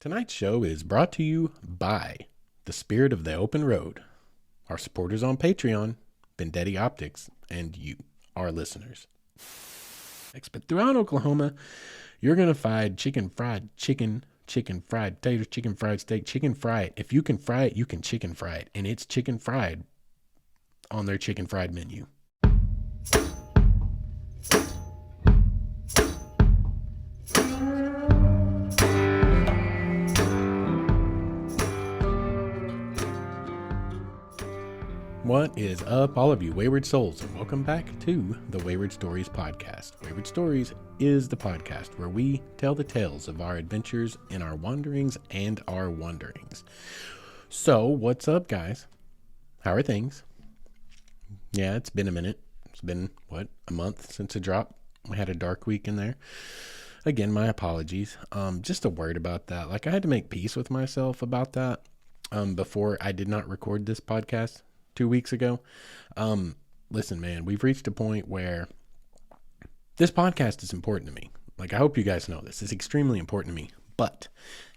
Tonight's show is brought to you by the Spirit of the Open Road, our supporters on Patreon, Bendetti Optics, and you, our listeners. But throughout Oklahoma, you're going to find chicken fried taters, chicken fried steak, chicken fried. If you can fry it, you can chicken fry it. And it's chicken fried on their chicken fried menu. What is up, all of you wayward souls, and welcome back to the Wayward Stories podcast. Wayward Stories is the podcast where we tell the tales of our adventures in our wanderings and our wanderings. So, what's up, guys? How are things? Yeah, it's been a minute. It's been, a month since it dropped. We had a dark week in there. Again, my apologies. Just a word about that. I had to make peace with myself about that before I did not record this podcast 2 weeks ago. Listen, man, we've reached a point where this podcast is important to me. I hope you guys know this. It's extremely important to me, but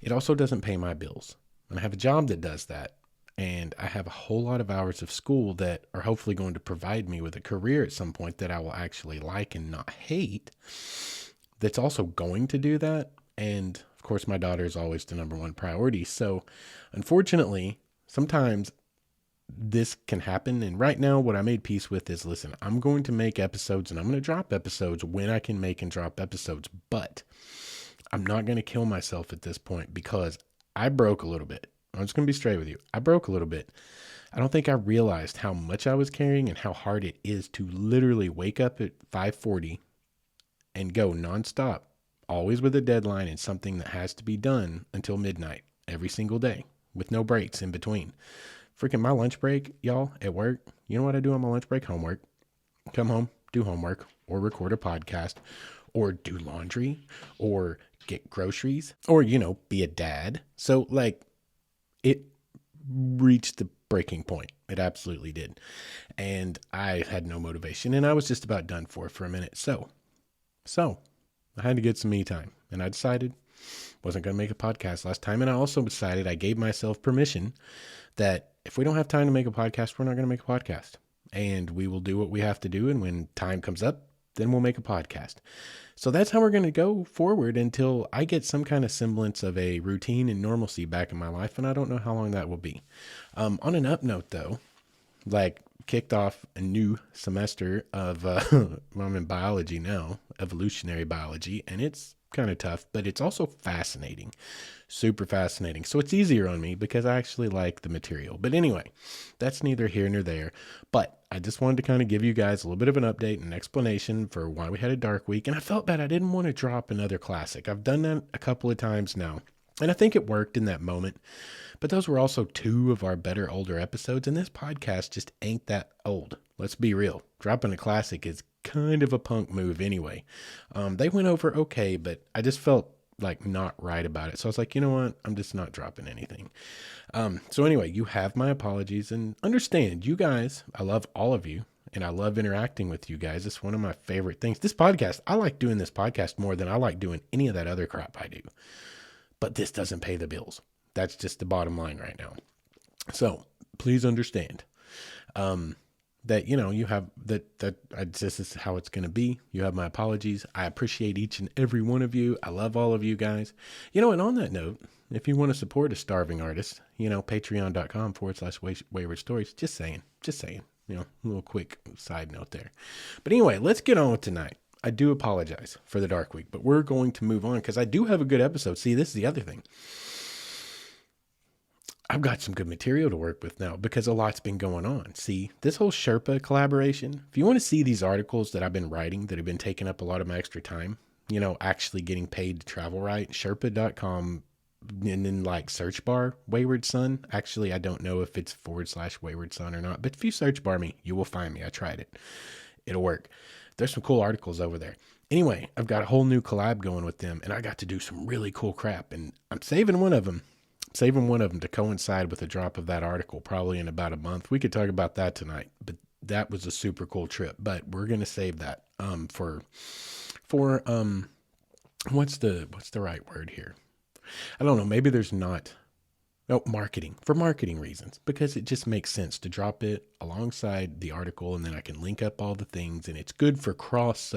it also doesn't pay my bills. And I have a job that does that. And I have a whole lot of hours of school that are hopefully going to provide me with a career at some point that I will actually like and not hate. That's also going to do that. And of course, my daughter is always the number one priority. So unfortunately, sometimes this can happen. And right now, what I made peace with is, listen, I'm going to make episodes and I'm going to drop episodes when I can make and drop episodes, but I'm not going to kill myself at this point because I broke a little bit. I'm just going to be straight with you. I broke a little bit. I don't think I realized how much I was carrying and how hard it is to literally wake up at 5:40 and go nonstop, always with a deadline and something that has to be done until midnight every single day with no breaks in between. Freaking my lunch break, y'all, at work. You know what I do on my lunch break? Homework. Come home, do homework, or record a podcast, or do laundry, or get groceries, or, be a dad. So, it reached the breaking point. It absolutely did. And I had no motivation, and I was just about done for a minute. So, I had to get some me time, and I decided wasn't going to make a podcast last time. And I also decided I gave myself permission that if we don't have time to make a podcast, we're not going to make a podcast, and we will do what we have to do. And when time comes up, then we'll make a podcast. So that's how we're going to go forward until I get some kind of semblance of a routine and normalcy back in my life. And I don't know how long that will be. On an up note though, kicked off a new semester of, I'm in biology now, evolutionary biology, and it's kind of tough, but it's also fascinating, super fascinating. So it's easier on me because I actually like the material. But anyway, that's neither here nor there. But I just wanted to kind of give you guys a little bit of an update and an explanation for why we had a dark week. And I felt bad. I didn't want to drop another classic. I've done that a couple of times now, and I think it worked in that moment. But those were also two of our better older episodes, and this podcast just ain't that old. Let's be real. Dropping a classic is kind of a punk move anyway. They went over okay, but I just felt not right about it. So I was like, you know what? I'm just not dropping anything. So anyway, you have my apologies, and understand, you guys, I love all of you, and I love interacting with you guys. It's one of my favorite things. This podcast, I like doing this podcast more than I like doing any of that other crap I do. But this doesn't pay the bills. That's just the bottom line right now. So please understand that, you have this is how it's going to be. You have my apologies. I appreciate each and every one of you. I love all of you guys. And on that note, if you want to support a starving artist, patreon.com/wayward stories. Just saying, a little quick side note there. But anyway, let's get on with tonight. I do apologize for the dark week, but we're going to move on because I do have a good episode. See, this is the other thing. I've got some good material to work with now because a lot's been going on. See, this whole Sherpa collaboration, if you want to see these articles that I've been writing that have been taking up a lot of my extra time, actually getting paid to travel right, Sherpa.com, and then search bar Wayward Son. Actually, I don't know if it's /Wayward Son or not, but if you search bar me, you will find me. I tried it. It'll work. There's some cool articles over there. Anyway, I've got a whole new collab going with them, and I got to do some really cool crap, and I'm saving one of them to coincide with the drop of that article, probably in about a month. We could talk about that tonight, but that was a super cool trip. But we're gonna save that for what's the right word here? I don't know, maybe there's not. No, for marketing reasons, because it just makes sense to drop it alongside the article, and then I can link up all the things, and it's good for cross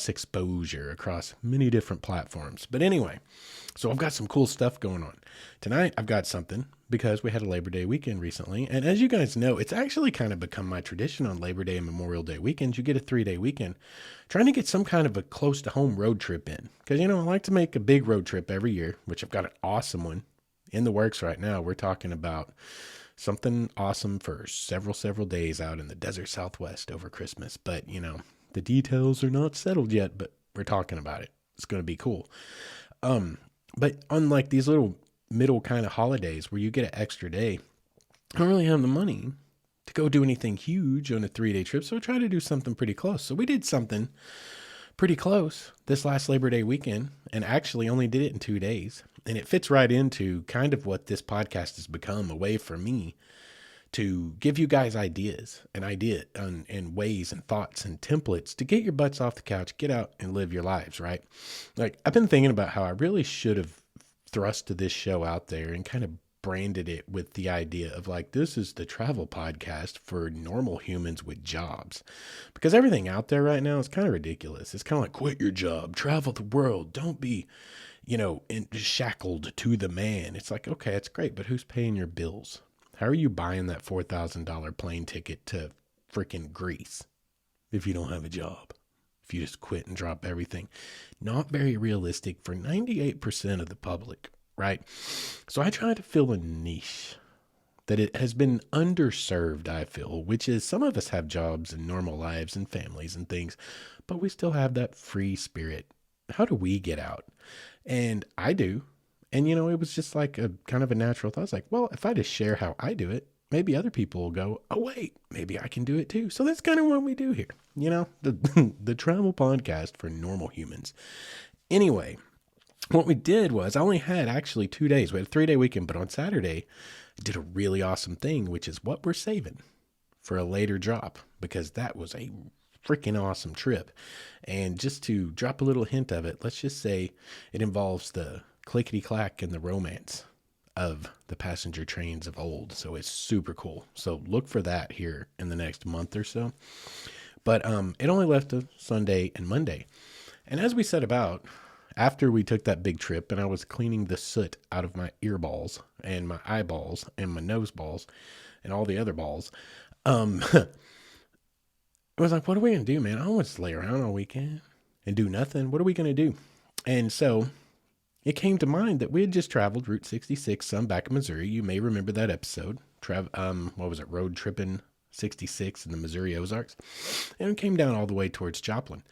exposure across many different platforms. But anyway, so I've got some cool stuff going on. Tonight I've got something because we had a Labor Day weekend recently. And as you guys know, it's actually kind of become my tradition on Labor Day and Memorial Day weekends. You get a 3-day weekend, trying to get some kind of a close to home road trip in. Because, I like to make a big road trip every year, which I've got an awesome one in the works right now. We're talking about something awesome for several days out in the desert Southwest over Christmas. But, the details are not settled yet, but we're talking about it. It's going to be cool. But unlike these little middle kind of holidays where you get an extra day, I don't really have the money to go do anything huge on a 3-day trip. So I try to do something pretty close. So we did something pretty close this last Labor Day weekend, and actually only did it in 2 days. And it fits right into kind of what this podcast has become, a way for me to give you guys ideas and ways and thoughts and templates to get your butts off the couch, get out and live your lives, right? Like, I've been thinking about how I really should have thrust this show out there and kind of branded it with the idea of like, this is the travel podcast for normal humans with jobs, because everything out there right now is kind of ridiculous. It's kind of like, quit your job, travel the world, don't be, shackled to the man. It's like, okay, it's great, but who's paying your bills? How are you buying that $4,000 plane ticket to freaking Greece if you don't have a job? If you just quit and drop everything? Not very realistic for 98% of the public, right? So I try to fill a niche that it has been underserved, I feel, which is some of us have jobs and normal lives and families and things, but we still have that free spirit. How do we get out? And I do. And, it was just like a kind of a natural thought. I was like, well, if I just share how I do it, maybe other people will go, oh, wait, maybe I can do it too. So that's kind of what we do here. The travel podcast for normal humans. Anyway, what we did was I only had actually 2 days. We had a 3-day weekend, but on Saturday, I did a really awesome thing, which is what we're saving for a later drop, because that was a freaking awesome trip. And just to drop a little hint of it, let's just say it involves the clickety-clack and the romance of the passenger trains of old. So it's super cool. So look for that here in the next month or so. But it only left a Sunday and Monday. And as we set about, after we took that big trip and I was cleaning the soot out of my ear balls and my eyeballs and my nose balls and all the other balls, I was like, what are we going to do, man? I don't want to lay around all weekend and do nothing. What are we going to do? And so it came to mind that we had just traveled Route 66 some back in Missouri. You may remember that episode. What was it? Road tripping 66 in the Missouri Ozarks. And it came down all the way towards Joplin.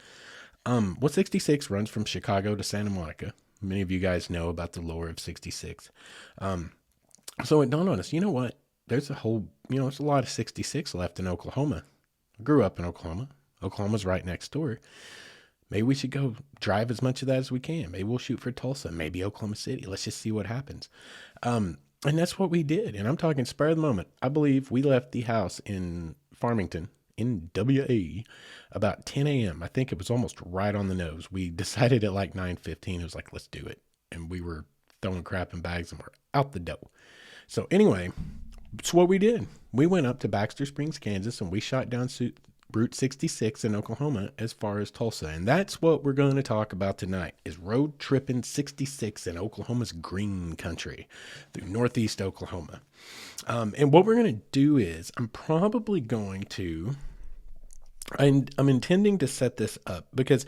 66 runs from Chicago to Santa Monica. Many of you guys know about the lore of 66. So it dawned on us, you know what? There's a lot of 66 left in Oklahoma. I grew up in Oklahoma. Oklahoma's right next door. Maybe we should go drive as much of that as we can. Maybe we'll shoot for Tulsa, maybe Oklahoma City. Let's just see what happens. And that's what we did. And I'm talking spur of the moment. I believe we left the house in Farmington, in WA, about 10 a.m. I think it was almost right on the nose. We decided at like 9:15. It was like, let's do it. And we were throwing crap in bags and we're out the door. So anyway, it's what we did. We went up to Baxter Springs, Kansas, and we shot down Route 66 in Oklahoma as far as Tulsa. And that's what we're going to talk about tonight, is road tripping 66 in Oklahoma's green country through northeast Oklahoma. And what we're going to do is I'm intending to set this up because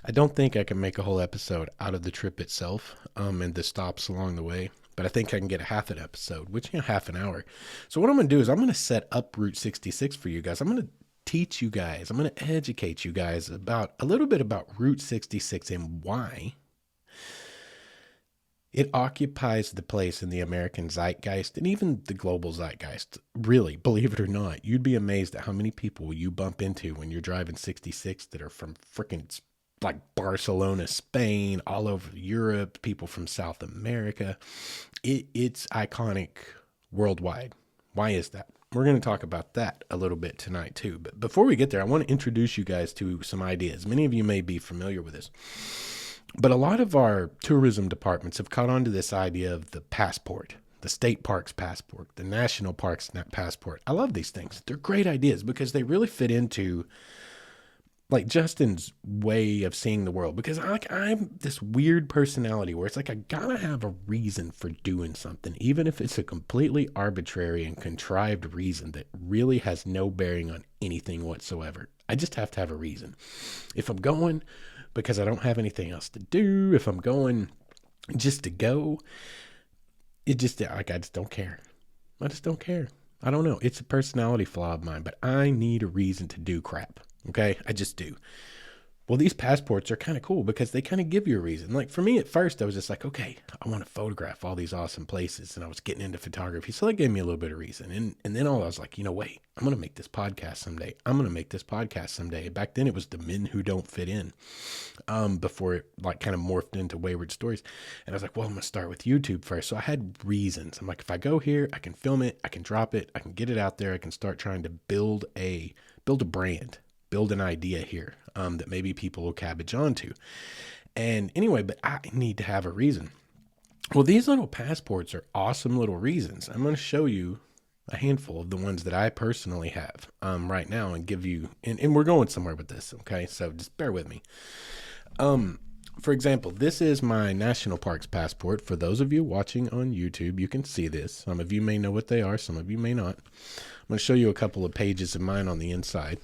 I don't think I can make a whole episode out of the trip itself and the stops along the way. But I think I can get a half an episode, which, half an hour. So what I'm going to do is I'm going to set up Route 66 for you guys. I'm going to teach you guys, I'm going to educate you guys about a little bit about Route 66 and why it occupies the place in the American zeitgeist and even the global zeitgeist. Really, believe it or not, you'd be amazed at how many people you bump into when you're driving 66 that are from freaking like Barcelona, Spain, all over Europe, people from South America. It's iconic worldwide. Why is that? We're going to talk about that a little bit tonight too. But before we get there, I want to introduce you guys to some ideas. Many of you may be familiar with this. But a lot of our tourism departments have caught on to this idea of the passport, the state parks passport, the national parks passport. I love these things. They're great ideas because they really fit into like Justin's way of seeing the world, because I'm this weird personality where it's like I gotta have a reason for doing something, even if it's a completely arbitrary and contrived reason that really has no bearing on anything whatsoever. I just have to have a reason. If I'm going because I don't have anything else to do, if I'm going just to go, it just like I just don't care. I just don't care. I don't know. It's a personality flaw of mine, but I need a reason to do crap. Okay, I just do. Well, these passports are kind of cool because they kind of give you a reason. Like for me at first, I was just like, okay, I want to photograph all these awesome places. And I was getting into photography. So that gave me a little bit of reason. And then I was like, wait, I'm going to make this podcast someday. I'm going to make this podcast someday. Back then it was the Men Who Don't Fit In, before it like kind of morphed into Wayward Stories. And I was like, well, I'm going to start with YouTube first. So I had reasons. I'm like, if I go here, I can film it, I can drop it, I can get it out there. I can start trying to build a brand, build an idea here that maybe people will cabbage onto. And anyway, but I need to have a reason. Well, these little passports are awesome little reasons. I'm going to show you a handful of the ones that I personally have right now and give you, and we're going somewhere with this, okay? So just bear with me. For example, this is my national parks passport. For those of you watching on YouTube, you can see this. Some of you may know what they are. Some of you may not. I'm going to show you a couple of pages of mine on the inside.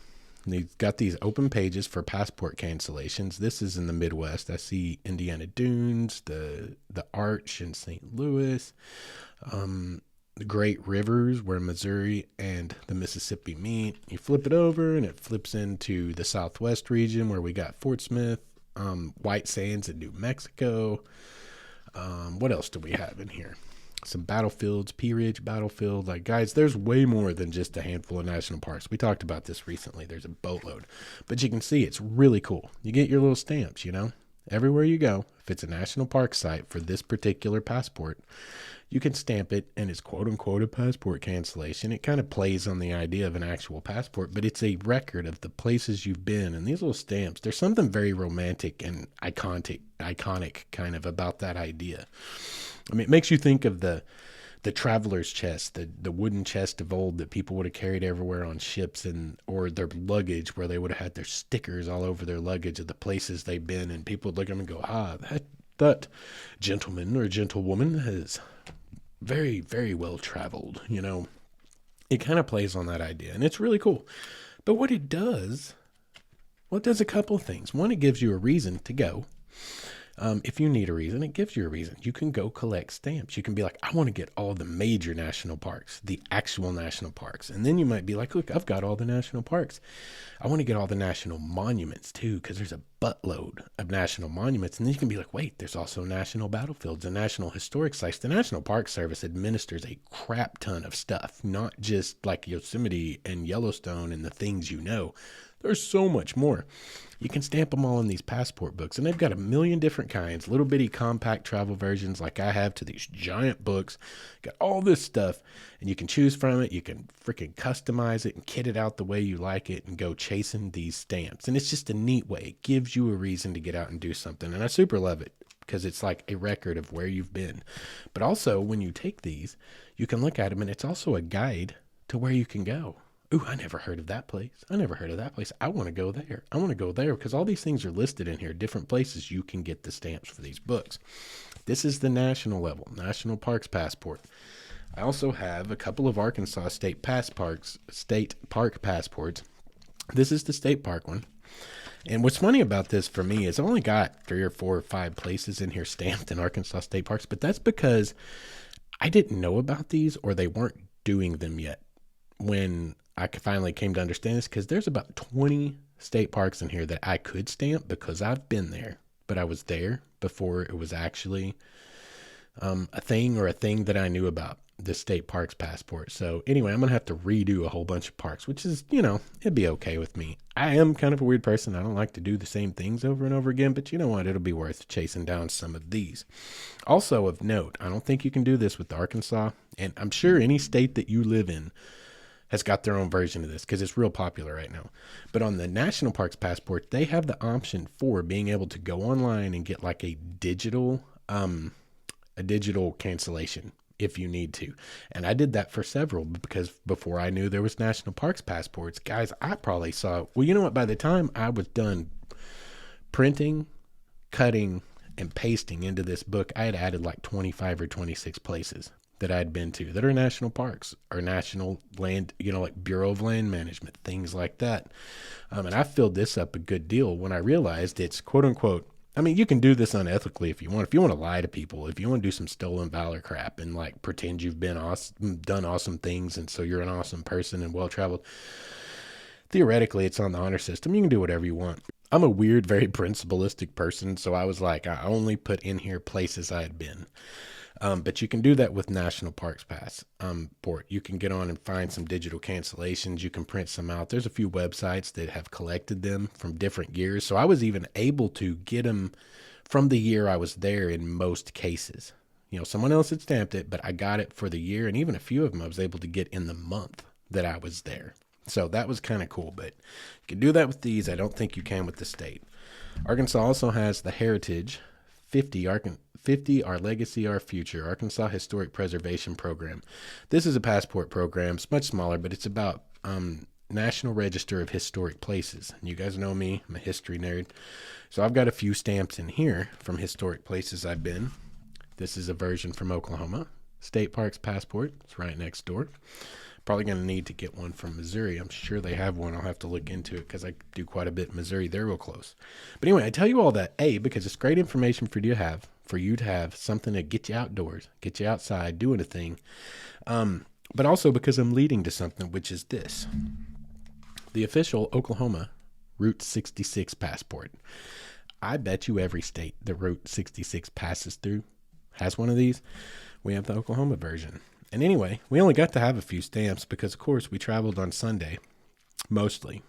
They've got these open pages for passport cancellations. This is in the Midwest. I see Indiana Dunes, the Arch in St. Louis, the Great Rivers where Missouri and the Mississippi meet. You flip it over and it flips into the Southwest region where we got Fort Smith, White Sands in New Mexico. What else do we have in here? Some battlefields, Pea Ridge battlefield. Like, guys, there's way more than just a handful of national parks. We talked about this recently. There's a boatload. But you can see it's really cool. You get your little stamps, Everywhere you go, if it's a national park site for this particular passport, you can stamp it, and it's quote-unquote a passport cancellation. It kind of plays on the idea of an actual passport, but it's a record of the places you've been. And these little stamps, there's something very romantic and iconic kind of about that idea. I mean, it makes you think of the traveler's chest, the wooden chest of old that people would have carried everywhere on ships, or their luggage, where they would have had their stickers all over their luggage of the places they've been, and people would look at them and go, that gentleman or gentlewoman has very, very well traveled. It kind of plays on that idea, and it's really cool. But what it does a couple of things. One, it gives you a reason to go. If you need a reason, it gives you a reason. You can go collect stamps. You can be like, I want to get all the major national parks, the actual national parks. And then you might be like, look, I've got all the national parks. I want to get all the national monuments too, because there's a buttload of national monuments. And then you can be like, wait, there's also national battlefields and national historic sites. The National Park Service administers a crap ton of stuff, not just like Yosemite and Yellowstone and the things There's so much more. You can stamp them all in these passport books, and they've got a million different kinds, little bitty compact travel versions like I have to these giant books. Got all this stuff, and you can choose from it. You can freaking customize it and kit it out the way you like it and go chasing these stamps. And it's just a neat way. It gives you a reason to get out and do something, and I super love it because it's like a record of where you've been. But also, when you take these, you can look at them, and it's also a guide to where you can go. Ooh, I never heard of that place. I want to go there. Because all these things are listed in here, different places you can get the stamps for these books. This is the national level, National Parks Passport. I also have a couple of Arkansas state park passports. This is the state park one. And what's funny about this for me is I only got 3 or 4 or 5 places in here stamped in Arkansas state parks, but that's because I didn't know about these, or they weren't doing them yet when I finally came to understand this, because there's about 20 state parks in here that I could stamp because I've been there, but I was there before it was actually a thing that I knew about, the state parks passport. So anyway, I'm going to have to redo a whole bunch of parks, which is, it'd be okay with me. I am kind of a weird person. I don't like to do the same things over and over again, but you know what? It'll be worth chasing down some of these. Also of note, I don't think you can do this with Arkansas, and I'm sure any state that you live in, has got their own version of this because it's real popular right now. But on the national parks passport, they have the option for being able to go online and get like a digital cancellation if you need to. And I did that for several because before I knew there was national parks passports, guys, I probably saw, well, you know what? By the time I was done printing, cutting, and pasting into this book, I had added like 25 or 26 places that I'd been to that are national parks or national land, like Bureau of Land Management, things like that. And I filled this up a good deal when I realized it's quote unquote, I mean, you can do this unethically if you want. If you want to lie to people, if you want to do some stolen valor crap and like pretend you've been awesome, done awesome things, and so you're an awesome person and well-traveled, theoretically, it's on the honor system. You can do whatever you want. I'm a weird, very principalistic person, so I was like, I only put in here places I had been. But you can do that with National Parks Passport. You can get on and find some digital cancellations. You can print some out. There's a few websites that have collected them from different years. So I was even able to get them from the year I was there in most cases. Someone else had stamped it, but I got it for the year. And even a few of them I was able to get in the month that I was there. So that was kind of cool. But you can do that with these. I don't think you can with the state. Arkansas also has the Heritage 50 Our Legacy, Our Future, Arkansas Historic Preservation Program. This is a passport program. It's much smaller, but it's about National Register of Historic Places. And you guys know me, I'm a history nerd. So I've got a few stamps in here from historic places I've been. This is a version from Oklahoma. State Parks Passport. It's right next door. Probably going to need to get one from Missouri. I'm sure they have one. I'll have to look into it because I do quite a bit in Missouri. They're real close. But anyway, I tell you all that, because it's great information for you to have something to get you outdoors, get you outside, doing a thing. But also because I'm leading to something, which is this. The official Oklahoma Route 66 passport. I bet you every state that Route 66 passes through has one of these. We have the Oklahoma version. And anyway, we only got to have a few stamps because, of course, we traveled on Sunday, mostly,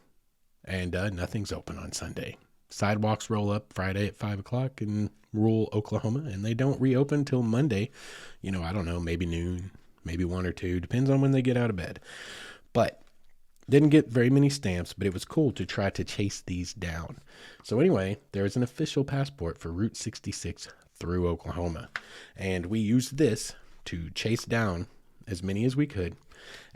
and nothing's open on Sunday. Sidewalks roll up Friday at 5 o'clock in rural Oklahoma, and they don't reopen till Monday. I don't know, maybe noon, maybe 1 or 2, depends on when they get out of bed. But didn't get very many stamps, but it was cool to try to chase these down. So anyway, there is an official passport for Route 66 through Oklahoma, and we used this to chase down as many as we could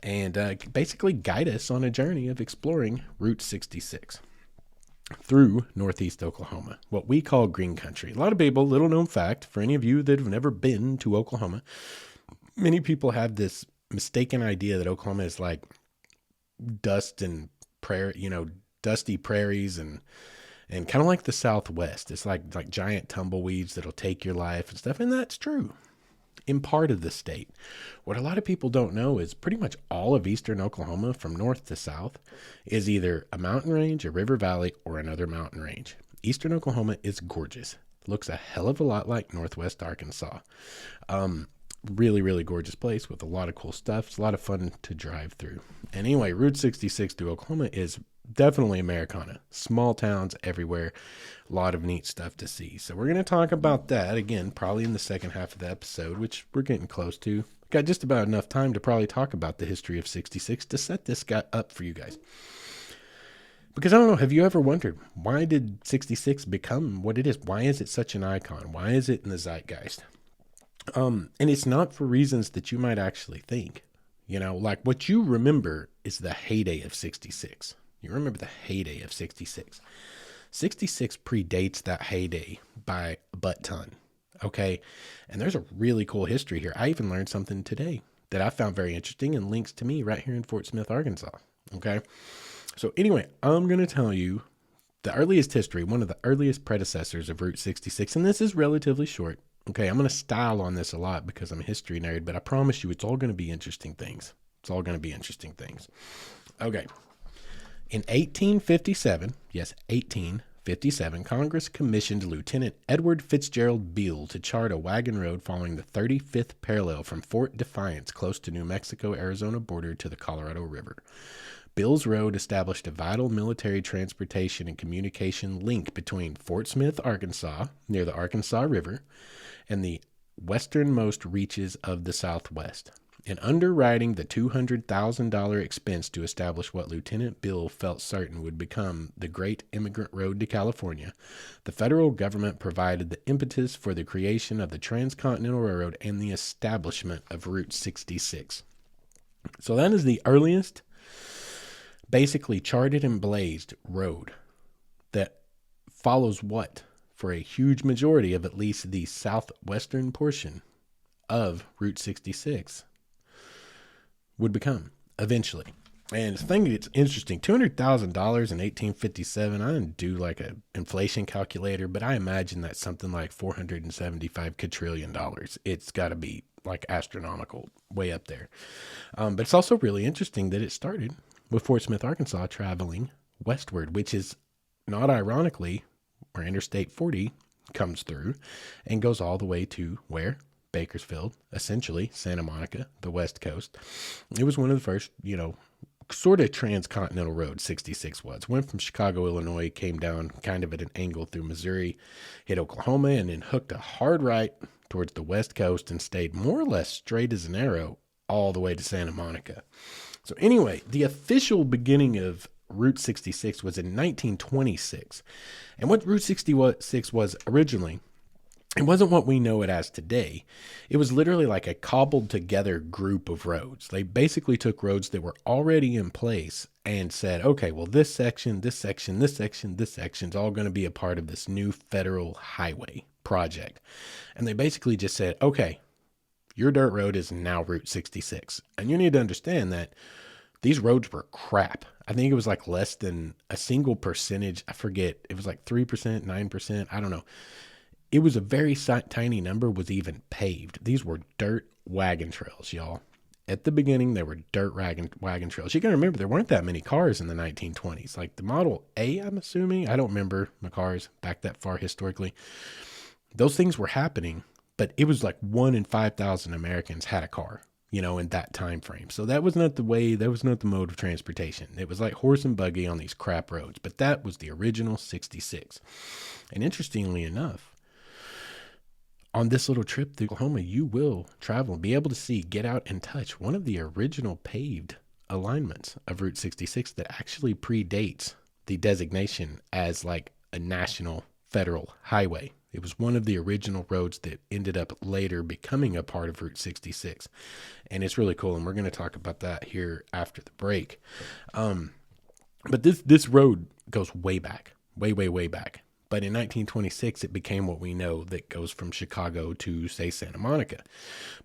and basically guide us on a journey of exploring Route 66 through northeast Oklahoma, what we call green country. A lot of people, little known fact, for any of you that have never been to Oklahoma, many people have this mistaken idea that Oklahoma is like dust and dusty prairies and kind of like the Southwest. It's like giant tumbleweeds that'll take your life and stuff, and that's true. In part of the state. What a lot of people don't know is pretty much all of eastern Oklahoma from north to south is either a mountain range, a river valley, or another mountain range. Eastern Oklahoma is gorgeous. Looks a hell of a lot like northwest Arkansas. Really, really gorgeous place with a lot of cool stuff. It's a lot of fun to drive through. And anyway, Route 66 through Oklahoma is definitely Americana. Small towns everywhere. A lot of neat stuff to see. So we're going to talk about that again, probably in the second half of the episode, which we're getting close to. Got just about enough time to probably talk about the history of 66 to set this guy up for you guys. Because I don't know, have you ever wondered, why did 66 become what it is? Why is it such an icon? Why is it in the zeitgeist? And it's not for reasons that you might actually think. Like what you remember is the heyday of 66. You remember the heyday of 66. 66 predates that heyday by a butt ton. Okay. And there's a really cool history here. I even learned something today that I found very interesting and links to me right here in Fort Smith, Arkansas. Okay. So anyway, I'm going to tell you the earliest history, one of the earliest predecessors of Route 66. And this is relatively short. Okay. I'm going to style on this a lot because I'm a history nerd, but I promise you it's all going to be interesting things. It's all going to be interesting things. Okay. In 1857, yes, 1857, Congress commissioned Lieutenant Edward Fitzgerald Beale to chart a wagon road following the 35th parallel from Fort Defiance, close to New Mexico-Arizona border, to the Colorado River. Beale's road established a vital military transportation and communication link between Fort Smith, Arkansas, near the Arkansas River, and the westernmost reaches of the Southwest. In underwriting the $200,000 expense to establish what Lieutenant Bill felt certain would become the Great Immigrant Road to California, the federal government provided the impetus for the creation of the Transcontinental Railroad and the establishment of Route 66. So that is the earliest, basically charted and blazed road that follows what, for a huge majority of at least the southwestern portion of Route 66, would become eventually. And the thing that's interesting, $200,000 in 1857, I didn't do like an inflation calculator, but I imagine that's something like $475 quadrillion. It's got to be like astronomical, way up there. But it's also really interesting that it started with Fort Smith, Arkansas, traveling westward, which is not ironically where Interstate 40 comes through and goes all the way to where? Bakersfield, essentially Santa Monica, the West Coast. It was one of the first, sort of transcontinental road 66 was. Went from Chicago, Illinois, came down kind of at an angle through Missouri, hit Oklahoma, and then hooked a hard right towards the West Coast and stayed more or less straight as an arrow all the way to Santa Monica. So anyway, the official beginning of Route 66 was in 1926. And what Route 66 was originally, it wasn't what we know it as today. It was literally like a cobbled together group of roads. They basically took roads that were already in place and said, okay, well, this section, this section, this section, this section is all going to be a part of this new federal highway project. And they basically just said, okay, your dirt road is now Route 66. And you need to understand that these roads were crap. I think it was like less than a single percentage. I forget. It was like 3%, 9%. I don't know. It was a very tiny number was even paved. These were dirt wagon trails, y'all. At the beginning, they were dirt wagon trails. You got to remember, there weren't that many cars in the 1920s. Like the Model A, I'm assuming. I don't remember my cars back that far historically. Those things were happening, but it was like 1 in 5,000 Americans had a car, in that time frame. So that was not the way, that was not the mode of transportation. It was like horse and buggy on these crap roads, but that was the original 66. And interestingly enough, on this little trip through Oklahoma, you will travel and be able to see, get out and touch one of the original paved alignments of Route 66 that actually predates the designation as like a national federal highway. It was one of the original roads that ended up later becoming a part of Route 66. And it's really cool. And we're going to talk about that here after the break. But this road goes way back, way, way, way back. But in 1926, it became what we know that goes from Chicago to, say, Santa Monica.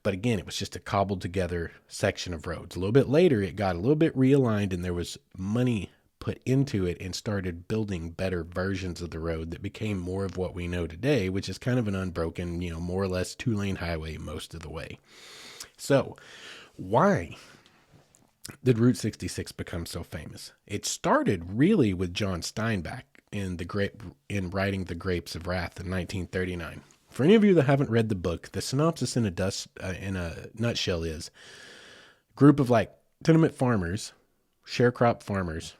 But again, it was just a cobbled together section of roads. A little bit later, it got a little bit realigned and there was money put into it and started building better versions of the road that became more of what we know today, which is kind of an unbroken, more or less 2-lane highway most of the way. So why did Route 66 become so famous? It started really with John Steinbeck in writing The Grapes of Wrath in 1939. For any of you that haven't read the book, the synopsis in a nutshell is group of like tenement farmers, sharecrop farmers,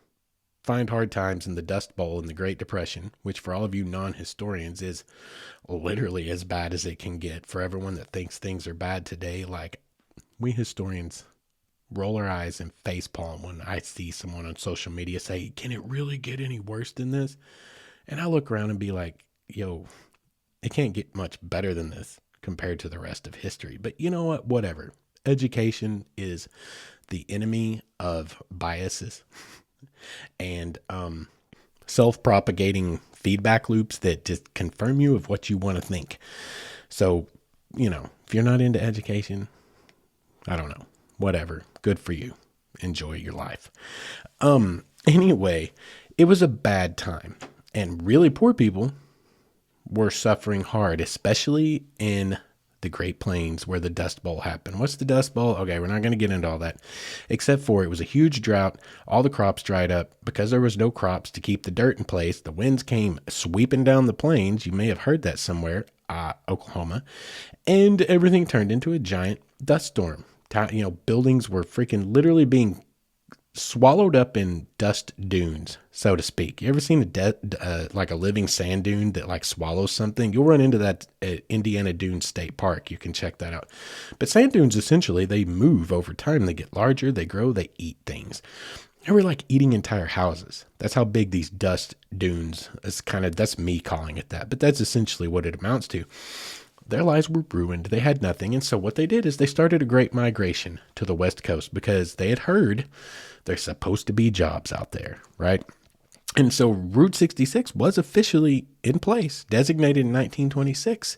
find hard times in the Dust Bowl in the Great Depression, which for all of you non-historians is literally as bad as it can get. For everyone that thinks things are bad today, like we historians roll our eyes and facepalm when I see someone on social media say, can it really get any worse than this? And I look around and be like, yo, it can't get much better than this compared to the rest of history. But you know what? Whatever. Education is the enemy of biases and self-propagating feedback loops that just confirm you of what you want to think. So, if you're not into education, I don't know. Whatever. Good for you. Enjoy your life. Anyway, it was a bad time and really poor people were suffering hard, especially in the Great Plains where the Dust Bowl happened. What's the Dust Bowl? Okay, we're not going to get into all that, except for it was a huge drought. All the crops dried up because there was no crops to keep the dirt in place. The winds came sweeping down the plains. You may have heard that somewhere, Oklahoma, and everything turned into a giant dust storm. Buildings were freaking literally being swallowed up in dust dunes, so to speak. You ever seen like a living sand dune that like swallows something? You'll run into that at Indiana Dunes State Park. You can check that out. But sand dunes, essentially, they move over time. They get larger, they grow, they eat things. They were like eating entire houses. That's how big these dust dunes is. That's me calling it that, but that's essentially what it amounts to. Their lives were ruined. They had nothing. And so what they did is they started a great migration to the West Coast because they had heard there's supposed to be jobs out there, right? And so Route 66 was officially in place, designated in 1926.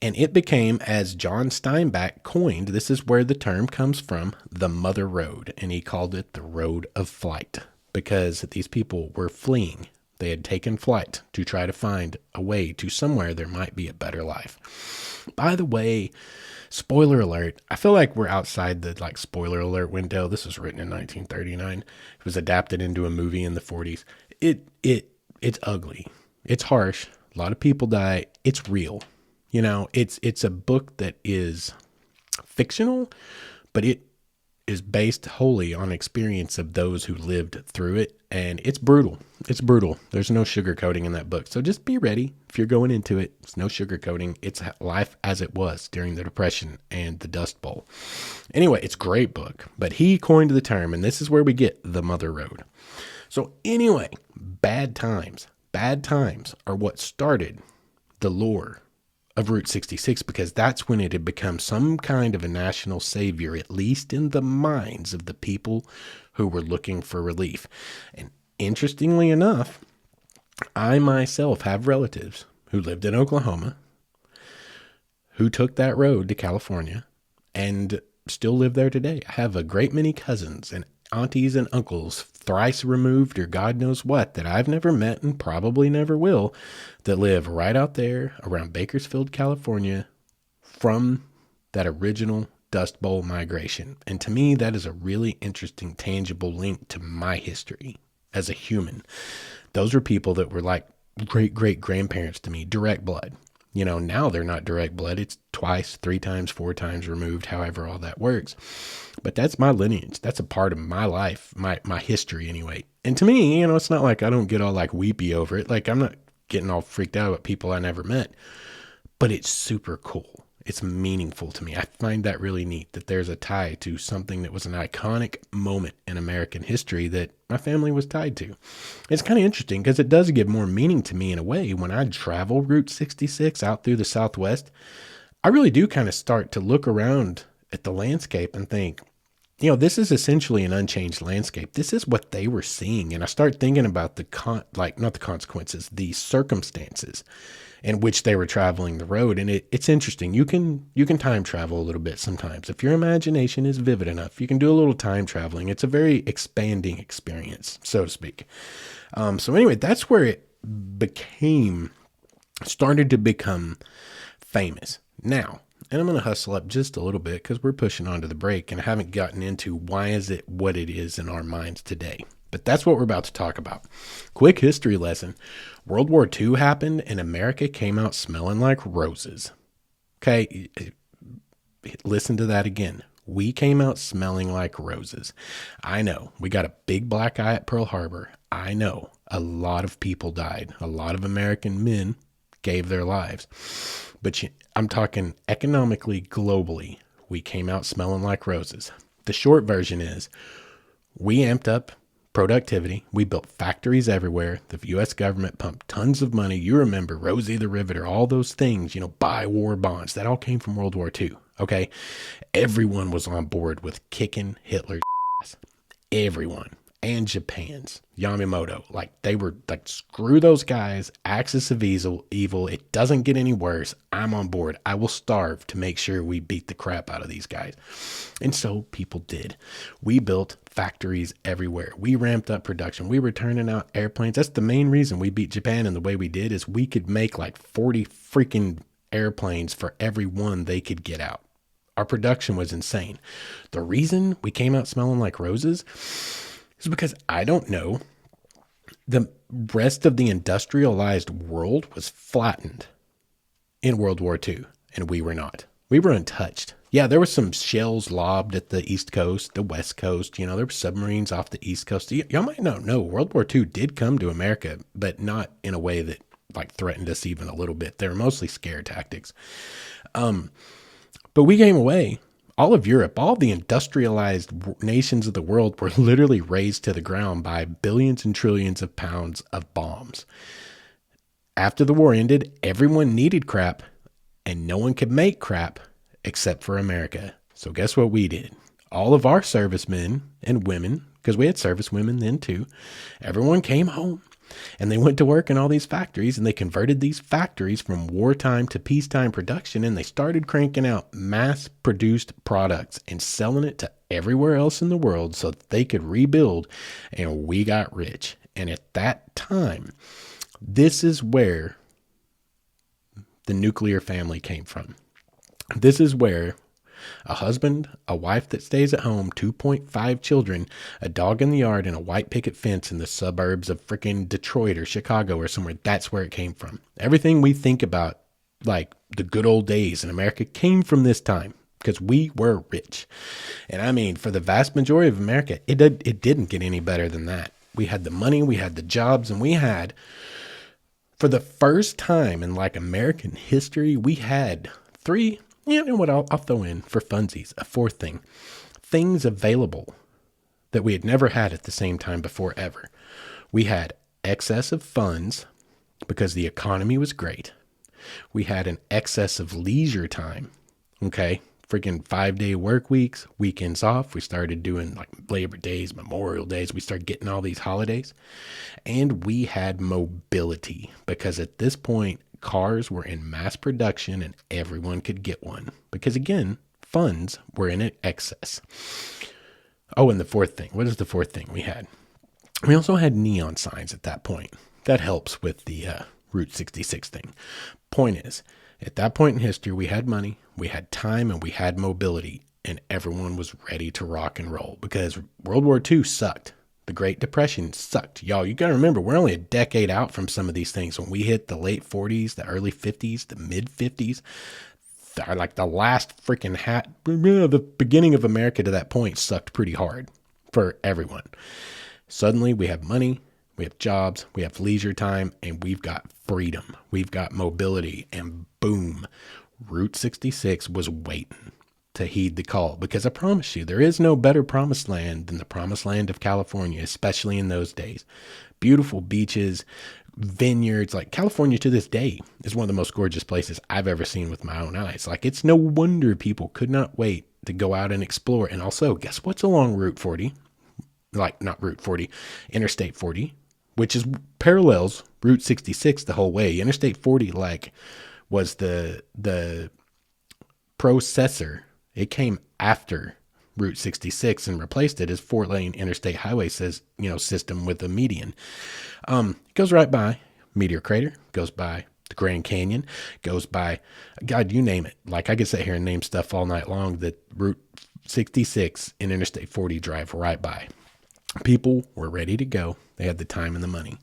And it became, as John Steinbeck coined, this is where the term comes from, the Mother Road. And he called it the Road of Flight because these people were fleeing. They had taken flight to try to find a way to somewhere there might be a better life. By the way, spoiler alert, I feel like we're outside the spoiler alert window. This was written in 1939. It was adapted into a movie in the 40s. It's ugly. It's harsh. A lot of people die. It's real. It's a book that is fictional, but it is based wholly on experience of those who lived through it. And it's brutal. It's brutal. There's no sugarcoating in that book. So just be ready if you're going into it. It's no sugarcoating. It's life as it was during the Depression and the Dust Bowl. Anyway, it's a great book, but he coined the term, and this is where we get the Mother Road. So anyway, bad times are what started the lore of Route 66, because that's when it had become some kind of a national savior, at least in the minds of the people who were looking for relief. And interestingly enough, I myself have relatives who lived in Oklahoma, who took that road to California and still live there today. I have a great many cousins and aunties and uncles, thrice removed or God knows what, that I've never met and probably never will, that live right out there around Bakersfield, California, from that original Dust Bowl migration. And to me, that is a really interesting, tangible link to my history as a human. Those are people that were like great-great-grandparents to me, direct blood. Now they're not direct blood. It's twice, 3 times, 4 times removed, however all that works. But that's my lineage. That's a part of my life, my history anyway. And to me, it's not like I don't get all weepy over it. I'm not getting all freaked out about people I never met. But it's super cool. It's meaningful to me. I find that really neat that there's a tie to something that was an iconic moment in American history that my family was tied to. It's kind of interesting because it does give more meaning to me in a way. When I travel Route 66 out through the Southwest, I really do kind of start to look around at the landscape and think, this is essentially an unchanged landscape. This is what they were seeing. And I start thinking about not the consequences, the circumstances in which they were traveling the road. And it's interesting. You can time travel a little bit sometimes. If your imagination is vivid enough, you can do a little time traveling. It's a very expanding experience, so to speak. So anyway, that's where it started to become famous. Now, and I'm going to hustle up just a little bit because we're pushing on to the break and I haven't gotten into why is it what it is in our minds today. But that's what we're about to talk about. Quick history lesson. World War II happened and America came out smelling like roses. Okay, listen to that again. We came out smelling like roses. I know, we got a big black eye at Pearl Harbor. I know, a lot of people died. A lot of American men gave their lives. But I'm talking economically, globally, we came out smelling like roses. The short version is we amped up productivity. We built factories everywhere. The U.S. government pumped tons of money. You remember Rosie the Riveter, all those things, buy war bonds. That all came from World War II. Okay. Everyone was on board with kicking Hitler's ass. Everyone. And Japan's Yamamoto. They were screw those guys. Axis of evil. It doesn't get any worse. I'm on board. I will starve to make sure we beat the crap out of these guys. And so people did. We built factories everywhere. We ramped up production. We were turning out airplanes. That's the main reason we beat Japan in the way we did is we could make 40 freaking airplanes for every one they could get out. Our production was insane. The reason we came out smelling like roses is because I don't know, the rest of the industrialized world was flattened in World War II, and we were not. We were untouched. Yeah, there were some shells lobbed at the East Coast, the West Coast. There were submarines off the East Coast. Y'all might not know World War II did come to America, but not in a way that like threatened us even a little bit. They were mostly scare tactics. But we came away. All of Europe, all the industrialized nations of the world were literally razed to the ground by billions and trillions of pounds of bombs. After the war ended, everyone needed crap, and no one could make crap except for America. So guess what we did? All of our servicemen and women, because we had service women then too, everyone came home and they went to work in all these factories, and they converted these factories from wartime to peacetime production, and they started cranking out mass-produced products and selling it to everywhere else in the world so that they could rebuild, and we got rich. And at that time, this is where the nuclear family came from. This is where a husband, a wife that stays at home, 2.5 children, a dog in the yard, and a white picket fence in the suburbs of freaking Detroit or Chicago or somewhere. That's where it came from. Everything we think about, like the good old days in America, came from this time because we were rich. And I mean, for the vast majority of America, it didn't get any better than that. We had the money, we had the jobs, and we had, for the first time in like American history, we had three. You know what? I'll throw in for funsies a fourth thing. Things available that we had never had at the same time before ever. We had excess of funds because the economy was great. We had an excess of leisure time. Okay. Freaking 5-day work weeks, weekends off. We started doing like Labor Days, Memorial Days. We started getting all these holidays. And we had mobility because at this point, cars were in mass production and everyone could get one because, again, funds were in excess. Oh, and the fourth thing. What is the fourth thing we had? We also had neon signs at that point. That helps with the Route 66 thing. Point is, at that point in history, we had money, we had time, and we had mobility, and everyone was ready to rock and roll because World War II sucked. The Great Depression sucked. Y'all, you got to remember, we're only a decade out from some of these things. When we hit the late 40s, the early 50s, the mid 50s, like the last freaking the beginning of America to that point sucked pretty hard for everyone. Suddenly we have money, we have jobs, we have leisure time, and we've got freedom. We've got mobility, and boom, Route 66 was waiting to heed the call, because I promise you, there is no better promised land than the promised land of California, especially in those days. Beautiful beaches, vineyards. Like California to this day is one of the most gorgeous places I've ever seen with my own eyes. Like, it's no wonder people could not wait to go out and explore. And also, guess what's along Route 40? Like, not Route 40, Interstate 40, which is parallels Route 66 the whole way. Interstate 40 like was the processor. It came after Route 66 and replaced it as 4-lane interstate highway system with a median. Goes right by Meteor Crater, goes by the Grand Canyon, goes by, God, you name it. Like, I could sit here and name stuff all night long that Route 66 and Interstate 40 drive right by. People were ready to go. They had the time and the money.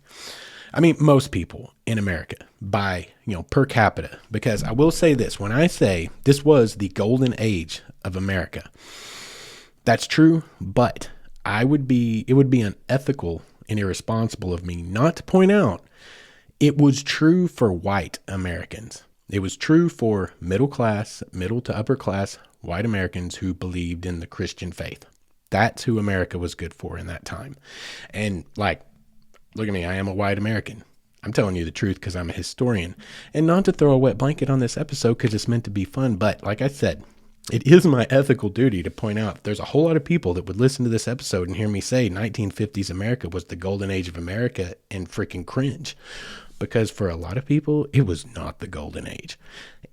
I mean, most people in America by, per capita, because I will say this, when I say this was the golden age of America, that's true, but it would be unethical and irresponsible of me not to point out it was true for white Americans. It was true for middle to upper class white Americans who believed in the Christian faith. That's who America was good for in that time. And like, look at me, I am a white American. I'm telling you the truth because I'm a historian. And not to throw a wet blanket on this episode because it's meant to be fun, but like I said, it is my ethical duty to point out there's a whole lot of people that would listen to this episode and hear me say 1950s America was the golden age of America and freaking cringe. Because for a lot of people, it was not the golden age.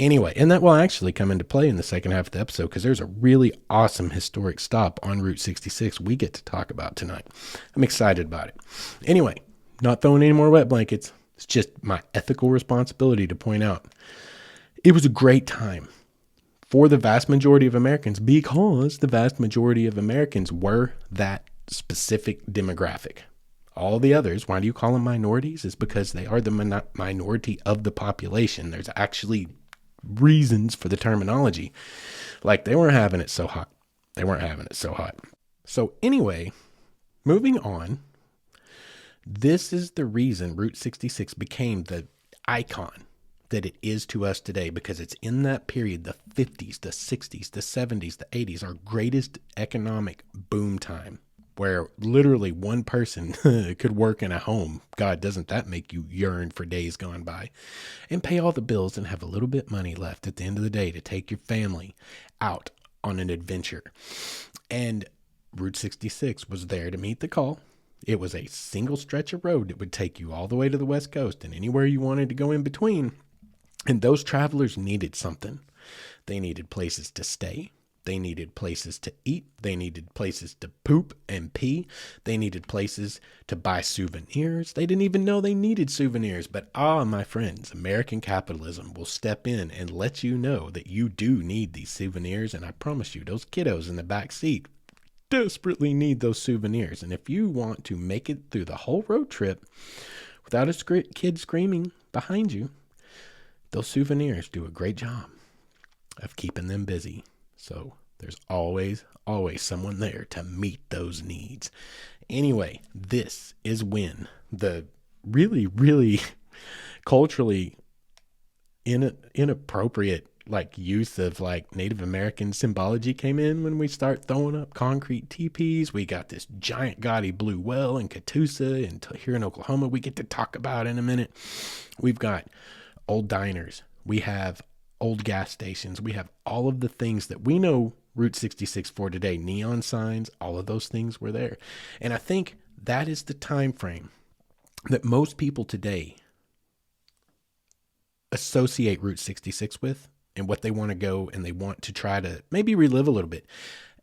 Anyway, and that will actually come into play in the second half of the episode because there's a really awesome historic stop on Route 66 we get to talk about tonight. I'm excited about it. Anyway, not throwing any more wet blankets. It's just my ethical responsibility to point out it was a great time for the vast majority of Americans because the vast majority of Americans were that specific demographic. All the others, why do you call them minorities? Is because they are the minority of the population. There's actually reasons for the terminology. Like, they weren't having it so hot. They weren't having it so hot. So anyway, moving on, this is the reason Route 66 became the icon that it is to us today, because it's in that period, the 50s, the 60s, the 70s, the 80s, our greatest economic boom time, where literally one person could work in a home. God, doesn't that make you yearn for days gone by, and pay all the bills and have a little bit money left at the end of the day to take your family out on an adventure. And Route 66 was there to meet the call. It was a single stretch of road that would take you all the way to the West Coast and anywhere you wanted to go in between. And those travelers needed something. They needed places to stay. They needed places to eat. They needed places to poop and pee. They needed places to buy souvenirs. They didn't even know they needed souvenirs. But my friends, American capitalism will step in and let you know that you do need these souvenirs. And I promise you, those kiddos in the back seat desperately need those souvenirs. And if you want to make it through the whole road trip without a kid screaming behind you, those souvenirs do a great job of keeping them busy. So there's always someone there to meet those needs. Anyway, this is when the really, really culturally inappropriate use of Native American symbology came in, when we start throwing up concrete teepees. We got this giant gaudy blue well in Catoosa, and here in Oklahoma we get to talk about in a minute. We've got old diners. We have old gas stations. We have all of the things that we know Route 66 for today. Neon signs, all of those things were there. And I think that is the time frame that most people today associate Route 66 with, and what they want to go, and they want to try to maybe relive a little bit.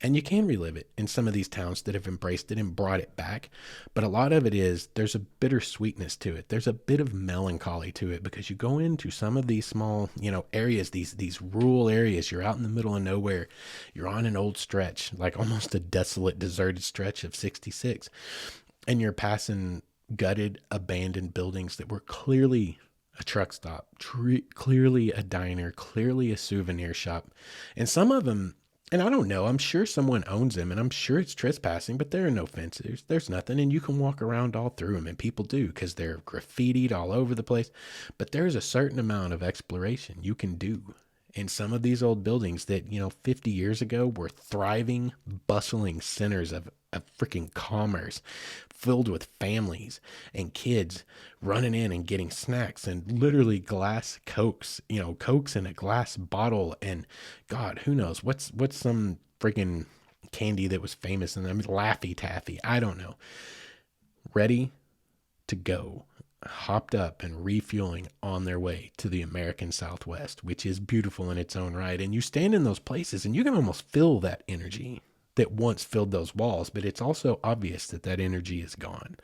And you can relive it in some of these towns that have embraced it and brought it back. But a lot of it is, there's a bittersweetness to it. There's a bit of melancholy to it, because you go into some of these small, areas, these rural areas. You're out in the middle of nowhere. You're on an old stretch, like almost a desolate, deserted stretch of 66. And you're passing gutted, abandoned buildings that were clearly a truck stop, clearly a diner, clearly a souvenir shop. And some of them, and I don't know, I'm sure someone owns them, and I'm sure it's trespassing, but there are no fences. There's nothing, and you can walk around all through them, and people do, because they're graffitied all over the place. But there's a certain amount of exploration you can do in some of these old buildings that, 50 years ago were thriving, bustling centers of freaking commerce, filled with families and kids running in and getting snacks, and literally glass Cokes, Cokes in a glass bottle. And God, who knows what's some freaking candy that was famous, and Laffy Taffy, I don't know, ready to go, hopped up and refueling on their way to the American Southwest, which is beautiful in its own right. And you stand in those places and you can almost feel that energy that once filled those walls, but it's also obvious that that energy is gone.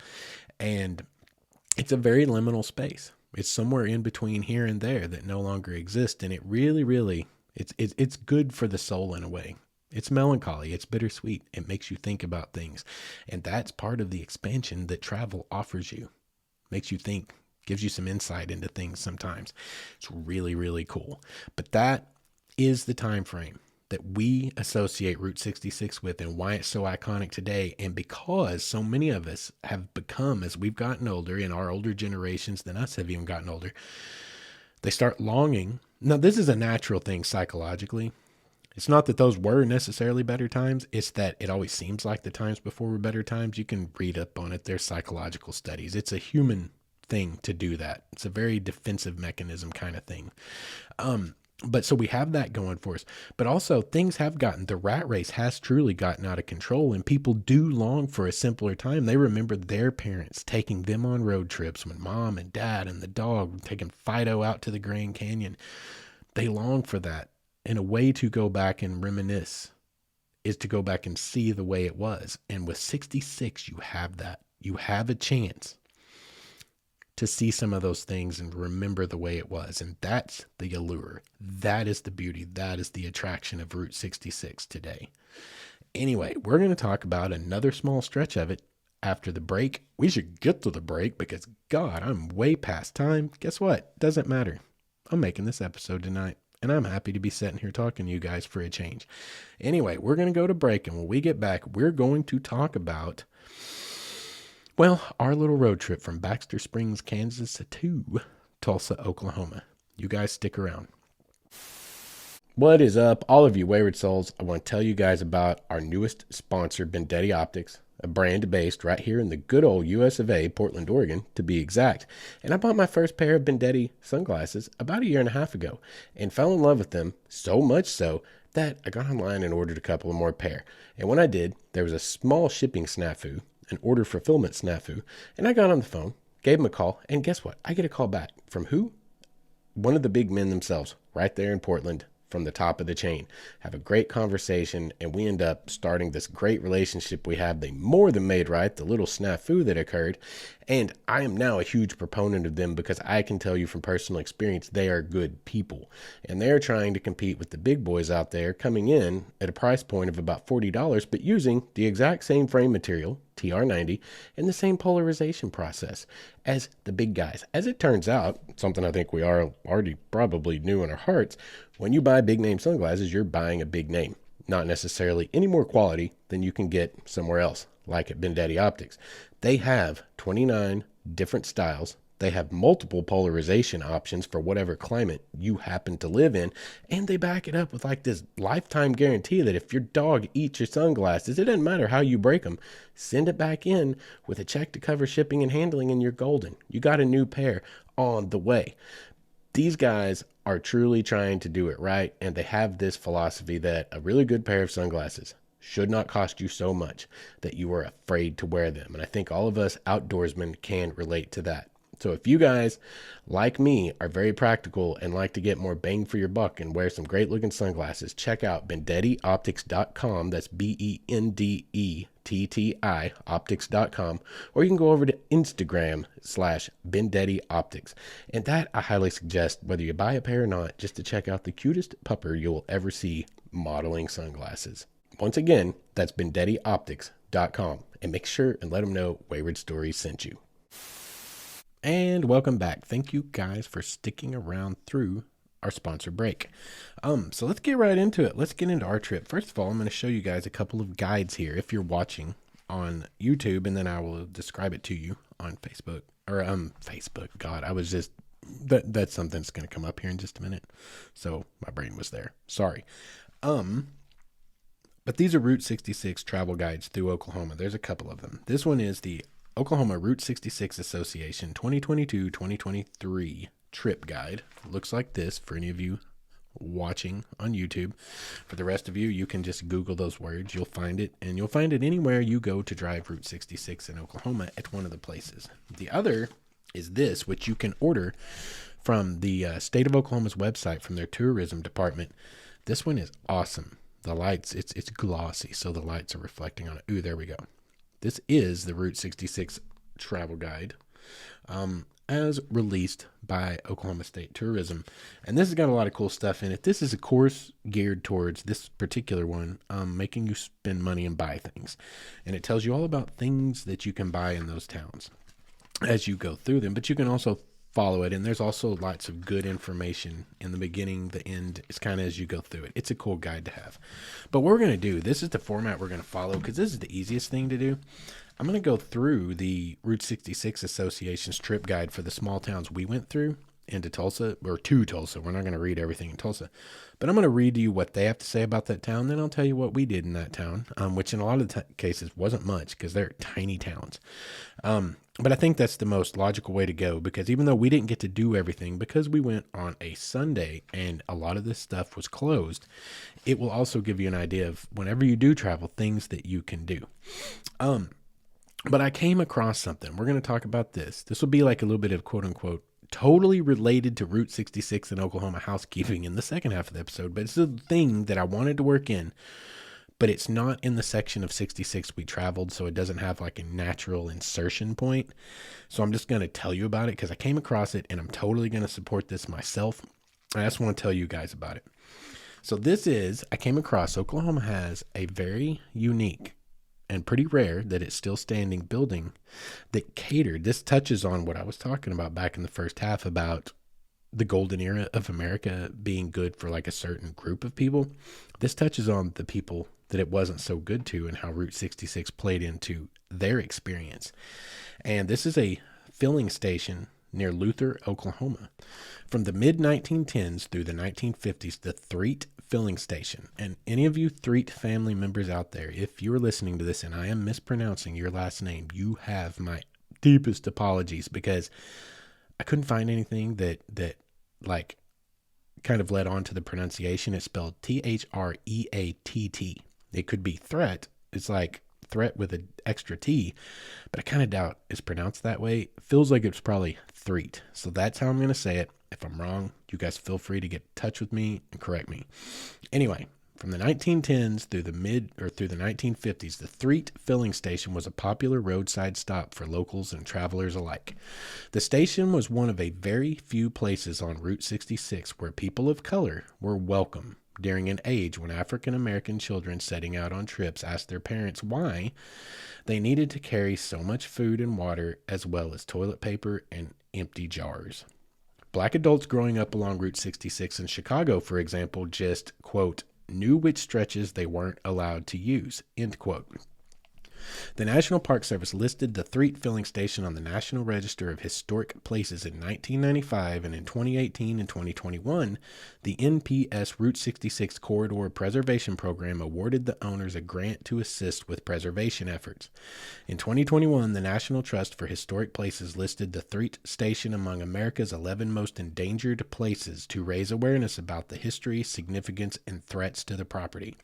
And it's a very liminal space. It's somewhere in between here and there that no longer exists. And it really, it's good for the soul in a way. It's melancholy. It's bittersweet. It makes you think about things. And that's part of the expansion that travel offers you. Makes you think, gives you some insight into things sometimes. It's really, really cool. But that is the time frame that we associate Route 66 with, and why it's so iconic today. And because so many of us have become, as we've gotten older, and our older generations than us have even gotten older, they start longing. Now, this is a natural thing psychologically. It's not that those were necessarily better times. It's that it always seems like the times before were better times. You can read up on it. There's psychological studies. It's a human thing to do that. It's a very defensive mechanism kind of thing. But so we have that going for us. But also, things have the rat race has truly gotten out of control, and people do long for a simpler time. They remember their parents taking them on road trips when mom and dad and the dog were taking Fido out to the Grand Canyon. They long for that. And a way to go back and reminisce is to go back and see the way it was. And with 66, you have that. You have a chance to see some of those things and remember the way it was. And that's the allure. That is the beauty. That is the attraction of Route 66 today. Anyway, we're going to talk about another small stretch of it after the break. We should get to the break because, God, I'm way past time. Guess what? Doesn't matter. I'm making this episode tonight. And I'm happy to be sitting here talking to you guys for a change. Anyway, we're going to go to break, and when we get back, we're going to talk about, well, our little road trip from Baxter Springs, Kansas to Tulsa, Oklahoma. You guys stick around. What is up, all of you wayward souls? I want to tell you guys about our newest sponsor, Bendetti Optics, a brand based right here in the good old US of A, Portland, Oregon, to be exact. And I bought my first pair of Bendetti sunglasses about 1.5 years ago and fell in love with them, so much so that I got online and ordered a couple of more pair. And when I did, there was a small shipping snafu, an order fulfillment snafu, and I got on the phone, gave them a call, and guess what? I get a call back from who? One of the big men themselves, right there in Portland, from the top of the chain. Have a great conversation, and we end up starting this great relationship we have. They more than made right the little snafu that occurred, and I am now a huge proponent of them because I can tell you from personal experience they are good people, and they're trying to compete with the big boys out there, coming in at a price point of about $40, but using the exact same frame material, TR90, and the same polarization process as the big guys. As it turns out, something I think we are already probably knew in our hearts, when you buy big name sunglasses, you're buying a big name, not necessarily any more quality than you can get somewhere else, like at Bendetti Optics. They have 29 different styles. They have multiple polarization options for whatever climate you happen to live in. And they back it up with like this lifetime guarantee that if your dog eats your sunglasses, it doesn't matter how you break them, send it back in with a check to cover shipping and handling and you're golden. You got a new pair on the way. These guys are truly trying to do it right. And they have this philosophy that a really good pair of sunglasses should not cost you so much that you are afraid to wear them. And I think all of us outdoorsmen can relate to that. So if you guys, like me, are very practical and like to get more bang for your buck and wear some great looking sunglasses, check out BendettiOptics.com. That's BendeTti optics.com. Or you can go over to Instagram /BendettiOptics. And that I highly suggest, whether you buy a pair or not, just to check out the cutest pupper you'll ever see modeling sunglasses. Once again, that's BendettiOptics.com. And make sure and let them know Wayward Stories sent you. And welcome back. Thank you guys for sticking around through our sponsor break. So let's get right into it. Let's get into our trip. First of all, I'm going to show you guys a couple of guides here if you're watching on YouTube, and then I will describe it to you on Facebook or Facebook. God, I was just that's something that's going to come up here in just a minute. So my brain was there. Sorry. But these are Route 66 travel guides through Oklahoma. There's a couple of them. This one is the Oklahoma Route 66 Association 2022-2023 trip guide. It looks like this for any of you watching on YouTube. For the rest of you, you can just Google those words. You'll find it, and you'll find it anywhere you go to drive Route 66 in Oklahoma at one of the places. The other is this, which you can order from the state of Oklahoma's website from their tourism department. This one is awesome. The lights, it's glossy, so the lights are reflecting on it. Ooh, there we go. This is the Route 66 travel guide, as released by Oklahoma State Tourism. And this has got a lot of cool stuff in it. This is a course geared towards this particular one, making you spend money and buy things. And it tells you all about things that you can buy in those towns as you go through them, but you can also follow it. And there's also lots of good information in the beginning, the end. It's kind of as you go through it. It's a cool guide to have. But what we're going to do, this is the format we're going to follow because this is the easiest thing to do. I'm going to go through the Route 66 Association's trip guide for the small towns we went through into Tulsa, or to Tulsa. We're not going to read everything in Tulsa, but I'm going to read to you what they have to say about that town. Then I'll tell you what we did in that town, which in a lot of cases wasn't much because they're tiny towns. But I think that's the most logical way to go because even though we didn't get to do everything because we went on a Sunday and a lot of this stuff was closed, it will also give you an idea of whenever you do travel, things that you can do. But I came across something. We're going to talk about this. This will be like a little bit of quote unquote totally related to Route 66 in Oklahoma housekeeping in the second half of the episode, but it's a thing that I wanted to work in, but it's not in the section of 66 we traveled, so it doesn't have like a natural insertion point. So I'm just going to tell you about it because I came across it and I'm totally going to support this myself. I just want to tell you guys about it. So I came across, Oklahoma has a very unique and pretty rare that it's still standing building that catered. This touches on what I was talking about back in the first half about the golden era of America being good for like a certain group of people. This touches on the people that it wasn't so good to and how Route 66 played into their experience. And this is a filling station near Luther, Oklahoma. From the mid 1910s through the 1950s, the Threet filling station, and any of you Threet family members out there, if you're listening to this and I am mispronouncing your last name, you have my deepest apologies, because I couldn't find anything that like kind of led on to the pronunciation. It's spelled Threatt. It could be threat. It's like threat with an extra T, but I kind of doubt it's pronounced that way. It feels like it's probably Threet. So that's how I'm going to say it. If I'm wrong, you guys feel free to get in touch with me and correct me. Anyway, from the 1910s through the 1950s, the Threet filling station was a popular roadside stop for locals and travelers alike. The station was one of a very few places on Route 66 where people of color were welcome during an age when African American children setting out on trips asked their parents why they needed to carry so much food and water, as well as toilet paper and empty jars. Black adults growing up along Route 66 in Chicago, for example, just, quote, knew which stretches they weren't allowed to use, end quote. The National Park Service listed the Threet filling station on the National Register of Historic Places in 1995, and in 2018 and 2021, the NPS Route 66 Corridor Preservation Program awarded the owners a grant to assist with preservation efforts. In 2021, the National Trust for Historic Places listed the Threet station among America's 11 most endangered places to raise awareness about the history, significance, and threats to the property.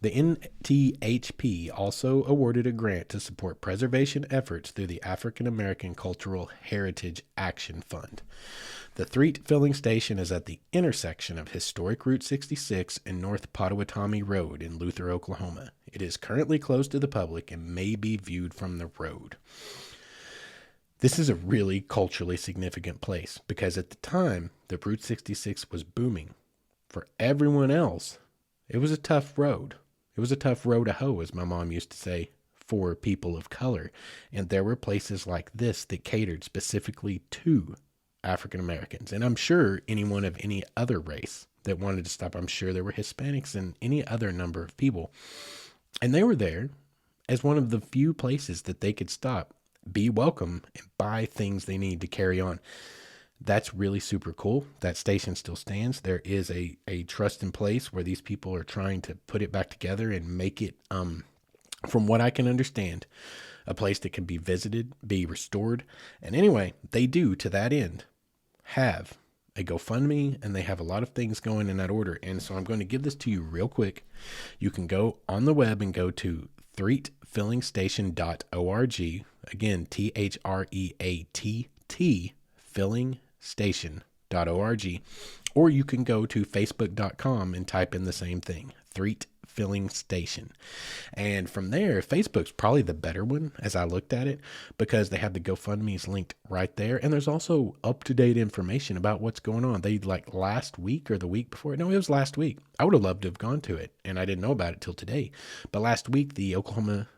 The NTHP also awarded a grant to support preservation efforts through the African American Cultural Heritage Action Fund. The Threet filling station is at the intersection of historic Route 66 and North Pottawatomie Road in Luther, Oklahoma. It is currently closed to the public and may be viewed from the road. This is a really culturally significant place because at the time that Route 66 was booming, for everyone else, it was a tough road. It was a tough road to hoe, as my mom used to say, for people of color. And there were places like this that catered specifically to African Americans. And I'm sure anyone of any other race that wanted to stop, I'm sure there were Hispanics and any other number of people. And they were there as one of the few places that they could stop, be welcome, and buy things they need to carry on. That's really super cool. That station still stands. There is a trust in place where these people are trying to put it back together and make it, from what I can understand, a place that can be visited, be restored. And anyway, they do, to that end, have a GoFundMe, and they have a lot of things going in that order. And so I'm going to give this to you real quick. You can go on the web and go to threatfillingstation.org. Again, THREATT, fillingstation.org. Or you can go to facebook.com and type in the same thing, Threat Filling Station. And from there, Facebook's probably the better one as I looked at it, because they have the GoFundMe's linked right there. And there's also up-to-date information about what's going on. They, like last week or the week before, no, it was last week. I would have loved to have gone to it, and I didn't know about it till today. But last week, the Oklahoma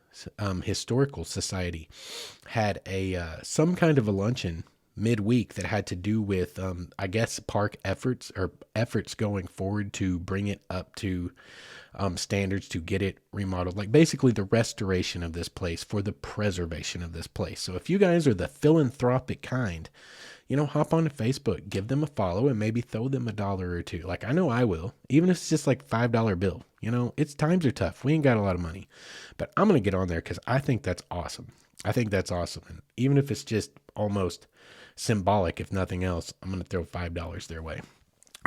Historical Society had some kind of a luncheon midweek that had to do with, I guess, park efforts going forward to bring it up to standards to get it remodeled, like basically the restoration of this place for the preservation of this place. So if you guys are the philanthropic kind, hop onto Facebook, give them a follow, and maybe throw them $1 or $2. Like, I know I will, even if it's just like $5 bill. It's times are tough. We ain't got a lot of money, but I'm going to get on there because I think that's awesome. And even if it's just almost symbolic, if nothing else, I'm going to throw $5 their way.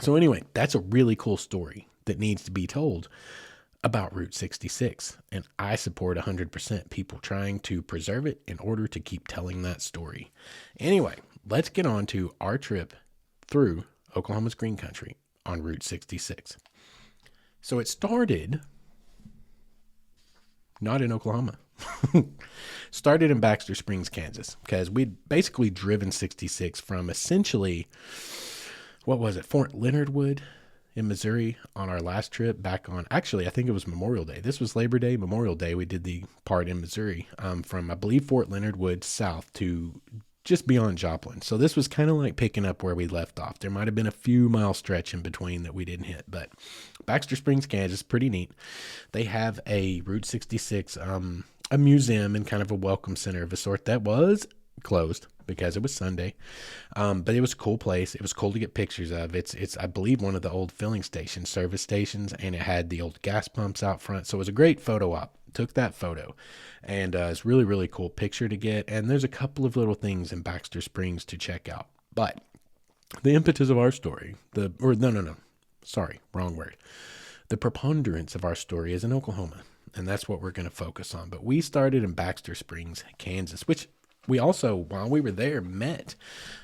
So anyway, that's a really cool story that needs to be told about Route 66. And I support 100% people trying to preserve it in order to keep telling that story. Anyway, let's get on to our trip through Oklahoma's Green Country on Route 66. So it started not in Oklahoma. Started in Baxter Springs, Kansas, because we'd basically driven 66 from essentially, Fort Leonard Wood in Missouri on our last trip back on, actually, I think it was Memorial Day. This was Labor Day, Memorial Day. We did the part in Missouri from, I believe, Fort Leonard Wood south to just beyond Joplin. So this was kind of like picking up where we left off. There might have been a few mile stretch in between that we didn't hit, but Baxter Springs, Kansas, pretty neat. They have a Route 66, a museum and kind of a welcome center of a sort that was closed because it was Sunday. But it was a cool place. It was cool to get pictures of. It's I believe one of the old filling stations, service stations, and it had the old gas pumps out front. So it was a great photo op. Took that photo, and it's really, really cool picture to get. And there's a couple of little things in Baxter Springs to check out. But the impetus of our story, sorry, wrong word. The preponderance of our story is in Oklahoma, and that's what we're going to focus on. But we started in Baxter Springs, Kansas, which we also, while we were there, met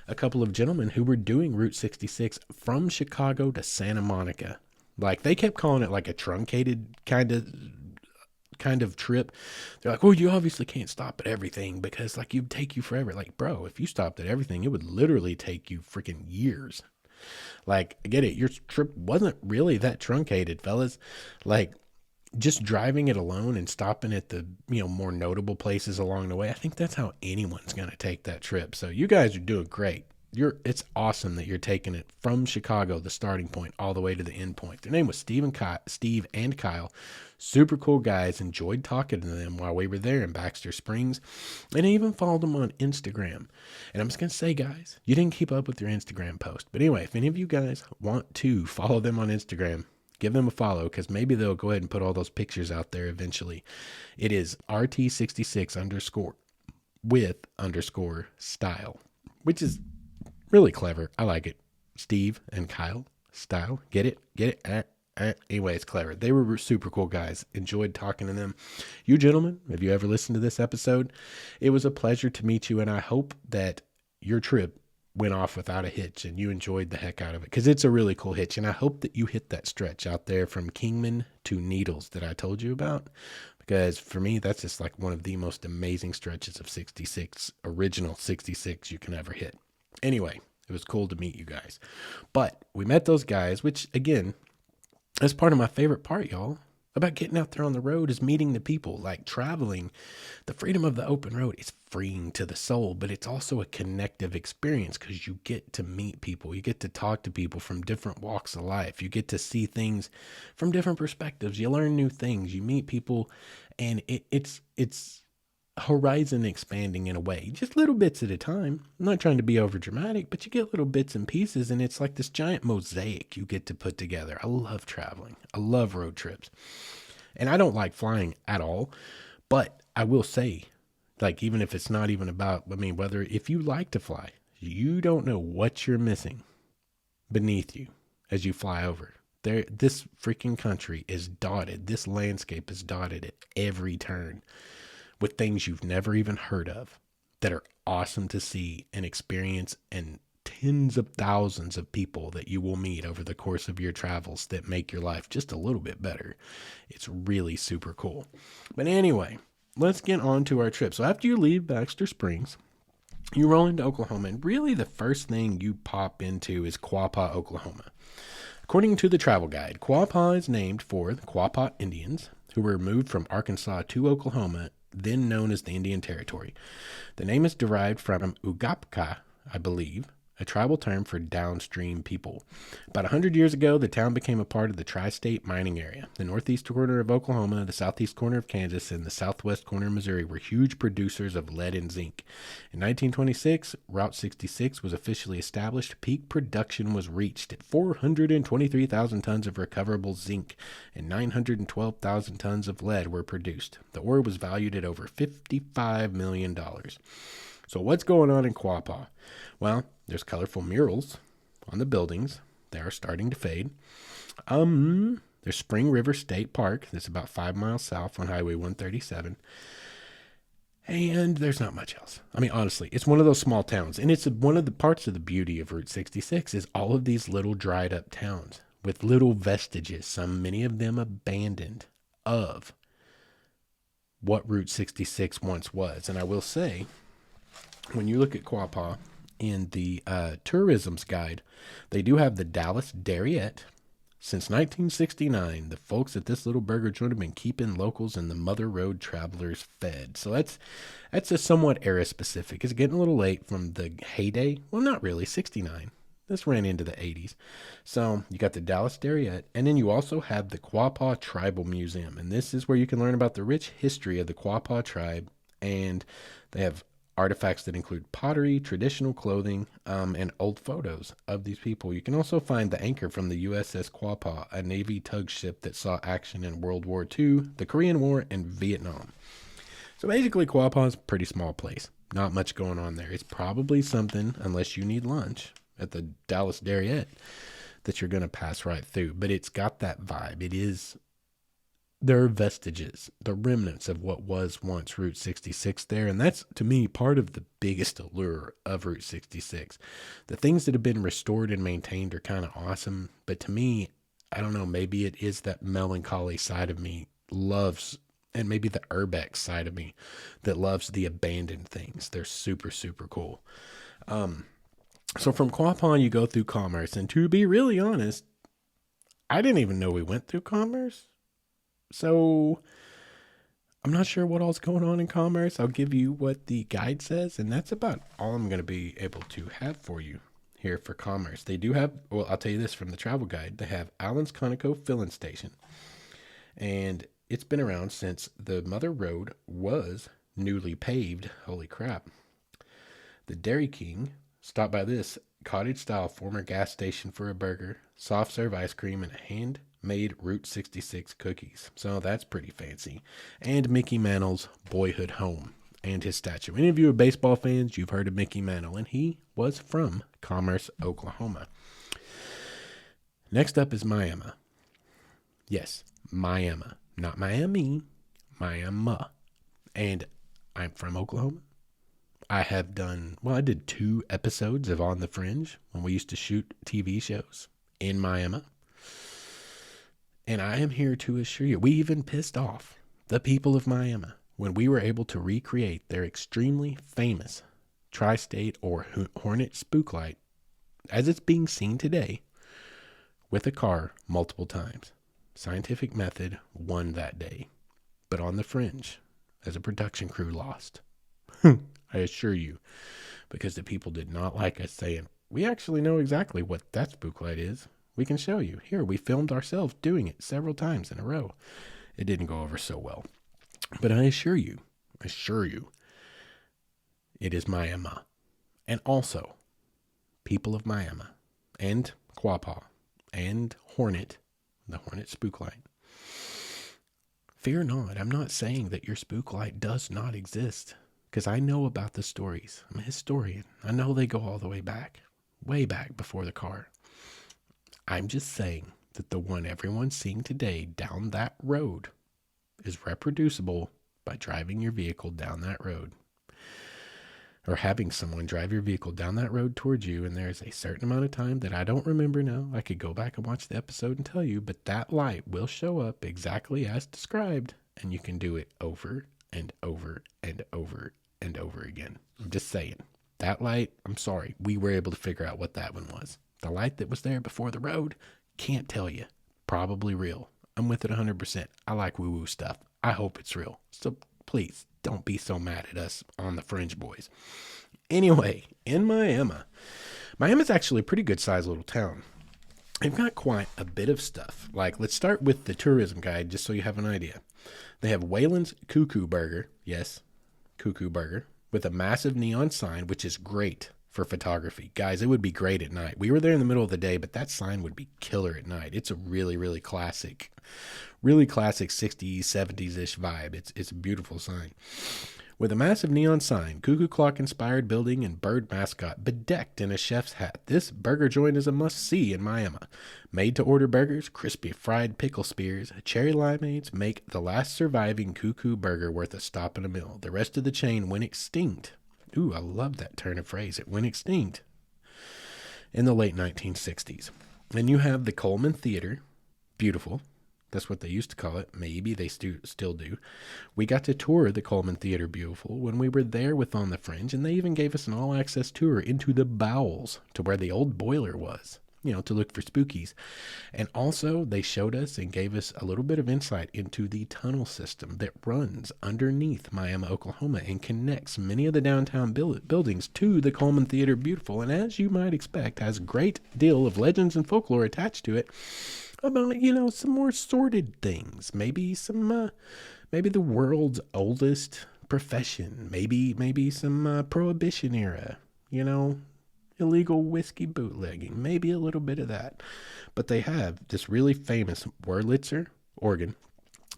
a couple of gentlemen who were doing Route 66 from Chicago to Santa Monica. Like, they kept calling it like a truncated kind of trip. They're like, well, you obviously can't stop at everything because like it'd take you forever. Like, bro, if you stopped at everything, it would literally take you freaking years. Like, I get it. Your trip wasn't really that truncated, fellas. Like, just driving it alone and stopping at the, more notable places along the way. I think that's how anyone's going to take that trip. So you guys are doing great. It's awesome that you're taking it from Chicago, the starting point, all the way to the end point. Their name was Steve and Kyle. Super cool guys. Enjoyed talking to them while we were there in Baxter Springs. And I even followed them on Instagram. And I'm just going to say, guys, you didn't keep up with your Instagram post. But anyway, if any of you guys want to follow them on Instagram, give them a follow because maybe they'll go ahead and put all those pictures out there eventually. It is RT66_ with _ style, which is really clever. I like it. Steve and Kyle style. Get it? Anyway, it's clever. They were super cool guys. Enjoyed talking to them. You gentlemen, if you ever listened to this episode, it was a pleasure to meet you, and I hope that your trip went off without a hitch and you enjoyed the heck out of it because it's a really cool hitch. And I hope that you hit that stretch out there from Kingman to Needles that I told you about, because for me, that's just like one of the most amazing stretches of 66, original 66 you can ever hit. Anyway, it was cool to meet you guys. But we met those guys, which again, that's part of my favorite part, y'all, about getting out there on the road is meeting the people. Like, traveling, the freedom of the open road is freeing to the soul, but it's also a connective experience because you get to meet people. You get to talk to people from different walks of life. You get to see things from different perspectives. You learn new things. You meet people, and it's horizon expanding in a way, just little bits at a time. I'm not trying to be over dramatic, but you get little bits and pieces, and it's like this giant mosaic you get to put together. I love traveling. I love road trips, and I don't like flying at all, but I will say, like, even if it's not even about, if you like to fly, you don't know what you're missing beneath you as you fly over. This freaking country is dotted. This landscape is dotted at every turn with things you've never even heard of that are awesome to see and experience, and tens of thousands of people that you will meet over the course of your travels that make your life just a little bit better. It's really super cool. But anyway, let's get on to our trip. So after you leave Baxter Springs, you roll into Oklahoma, and really the first thing you pop into is Quapaw, Oklahoma. According to the travel guide, Quapaw is named for the Quapaw Indians who were moved from Arkansas to Oklahoma, then known as the Indian Territory. The name is derived from Ugapka, I believe, a tribal term for downstream people. About 100 years ago, the town became a part of the tri-state mining area. The northeast corner of Oklahoma, the southeast corner of Kansas, and the southwest corner of Missouri were huge producers of lead and zinc. In 1926, Route 66 was officially established. Peak production was reached at 423,000 tons of recoverable zinc, and 912,000 tons of lead were produced. The ore was valued at over $55 million. So what's going on in Quapaw? Well, there's colorful murals on the buildings. They are starting to fade. There's Spring River State Park. That's about 5 miles south on Highway 137. And there's not much else. Honestly, it's one of those small towns. And it's one of the parts of the beauty of Route 66 is all of these little dried up towns with little vestiges, many of them abandoned, of what Route 66 once was. And I will say, when you look at Quapaw in the tourism's guide, they do have the Dallas Darriette, Since 1969, the folks at this little burger joint have been keeping locals and the Mother Road travelers fed. So that's a somewhat era specific. It's getting a little late from the heyday. Well, not really, 69. This ran into the 80s. So you got the Dallas Dairyette, and then you also have the Quapaw Tribal Museum. And this is where you can learn about the rich history of the Quapaw tribe. And they have artifacts that include pottery, traditional clothing, and old photos of these people. You can also find the anchor from the USS Quapaw, a Navy tug ship that saw action in World War II, the Korean War, and Vietnam. So basically, Quapaw is a pretty small place. Not much going on there. It's probably something, unless you need lunch at the Dallas Dairyette, that you're going to pass right through. But it's got that vibe. There are vestiges, the remnants of what was once Route 66 there. And that's, to me, part of the biggest allure of Route 66. The things that have been restored and maintained are kind of awesome. But to me, I don't know, maybe it is that melancholy side of me loves, and maybe the urbex side of me that loves the abandoned things. They're super, super cool. So from Quapaw, you go through Commerce. And to be really honest, I didn't even know we went through Commerce. So I'm not sure what all's going on in Commerce. I'll give you what the guide says, and that's about all I'm going to be able to have for you here for Commerce. They do have, well, I'll tell you this from the travel guide. They have Allen's Conoco Filling Station, and it's been around since the Mother Road was newly paved. Holy crap. The Dairy King, stop by this cottage-style former gas station for a burger, soft serve ice cream, and handmade Route 66 cookies. So that's pretty fancy. And Mickey Mantle's boyhood home and his statue. Any of you are baseball fans, you've heard of Mickey Mantle, and he was from Commerce, Oklahoma. Next up is Miami. Yes, Miami. Not Miami, Miami. And I'm from Oklahoma. I did 2 episodes of On the Fringe when we used to shoot TV shows in Miami. And I am here to assure you, we even pissed off the people of Miami when we were able to recreate their extremely famous Tri-State or Hornet spook light as it's being seen today with a car multiple times. Scientific Method won that day, but On the Fringe, as a production crew, lost. I assure you, because the people did not like us saying, we actually know exactly what that spook light is. We can show you. Here, we filmed ourselves doing it several times in a row. It didn't go over so well. But I assure you, it is Miami. And also, people of Miami, and Quapaw, and Hornet, the Hornet spook light. Fear not, I'm not saying that your spook light does not exist, because I know about the stories. I'm a historian. I know they go all the way back before the car. I'm just saying that the one everyone's seeing today down that road is reproducible by driving your vehicle down that road, or having someone drive your vehicle down that road towards you. And there's a certain amount of time that I don't remember now. I could go back and watch the episode and tell you, but that light will show up exactly as described, and you can do it over and over and over and over again. I'm just saying, that light, I'm sorry, we were able to figure out what that one was. The light that was there before the road, can't tell you. Probably real. I'm with it 100%. I like woo-woo stuff. I hope it's real. So please, don't be so mad at us on the Fringe boys. Anyway, in Miami. Miami's actually a pretty good sized little town. They've got quite a bit of stuff. Like, let's start with the tourism guide, just so you have an idea. They have Wayland's Cuckoo Burger. Yes, Cuckoo Burger. With a massive neon sign, which is great for photography. Guys, it would be great at night. We were there in the middle of the day, but that sign would be killer at night. It's a really, really classic 60s, 70s-ish vibe. It's a beautiful sign. With a massive neon sign, cuckoo clock-inspired building, and bird mascot bedecked in a chef's hat, this burger joint is a must-see in Miami. Made-to-order burgers, crispy fried pickle spears, cherry limeades make the last surviving cuckoo burger worth a stop in a meal. The rest of the chain went extinct. Ooh, I love that turn of phrase. It went extinct in the late 1960s. Then you have the Coleman Theater. Beautiful. That's what they used to call it. Maybe they still do. We got to tour the Coleman Theater Beautiful when we were there with On the Fringe, and they even gave us an all-access tour into the bowels to where the old boiler was. to look for spookies. And also, they showed us and gave us a little bit of insight into the tunnel system that runs underneath Miami, Oklahoma, and connects many of the downtown buildings to the Coleman Theater Beautiful. And as you might expect, has a great deal of legends and folklore attached to it about, some more sordid things. Maybe maybe the world's oldest profession. Maybe some Prohibition era, illegal whiskey bootlegging, maybe a little bit of that. But they have this really famous Wurlitzer organ.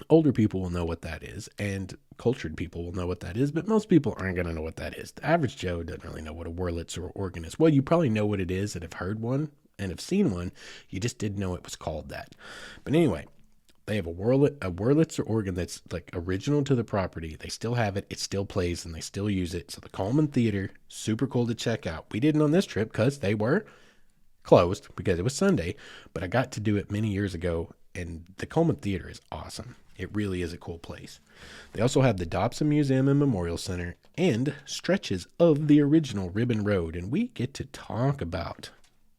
Older people will know what that is, and cultured people will know what that is, but most people aren't going to know what that is. The average Joe doesn't really know what a Wurlitzer organ is. Well, you probably know what it is and have heard one and have seen one. You just didn't know it was called that. But anyway, they have a Wurlitzer organ that's like original to the property. They still have it. It still plays and they still use it. So the Coleman Theater, super cool to check out. We didn't on this trip because they were closed because it was Sunday, but I got to do it many years ago, and the Coleman Theater is awesome. It really is a cool place. They also have the Dobson Museum and Memorial Center and stretches of the original Ribbon Road, and we get to talk about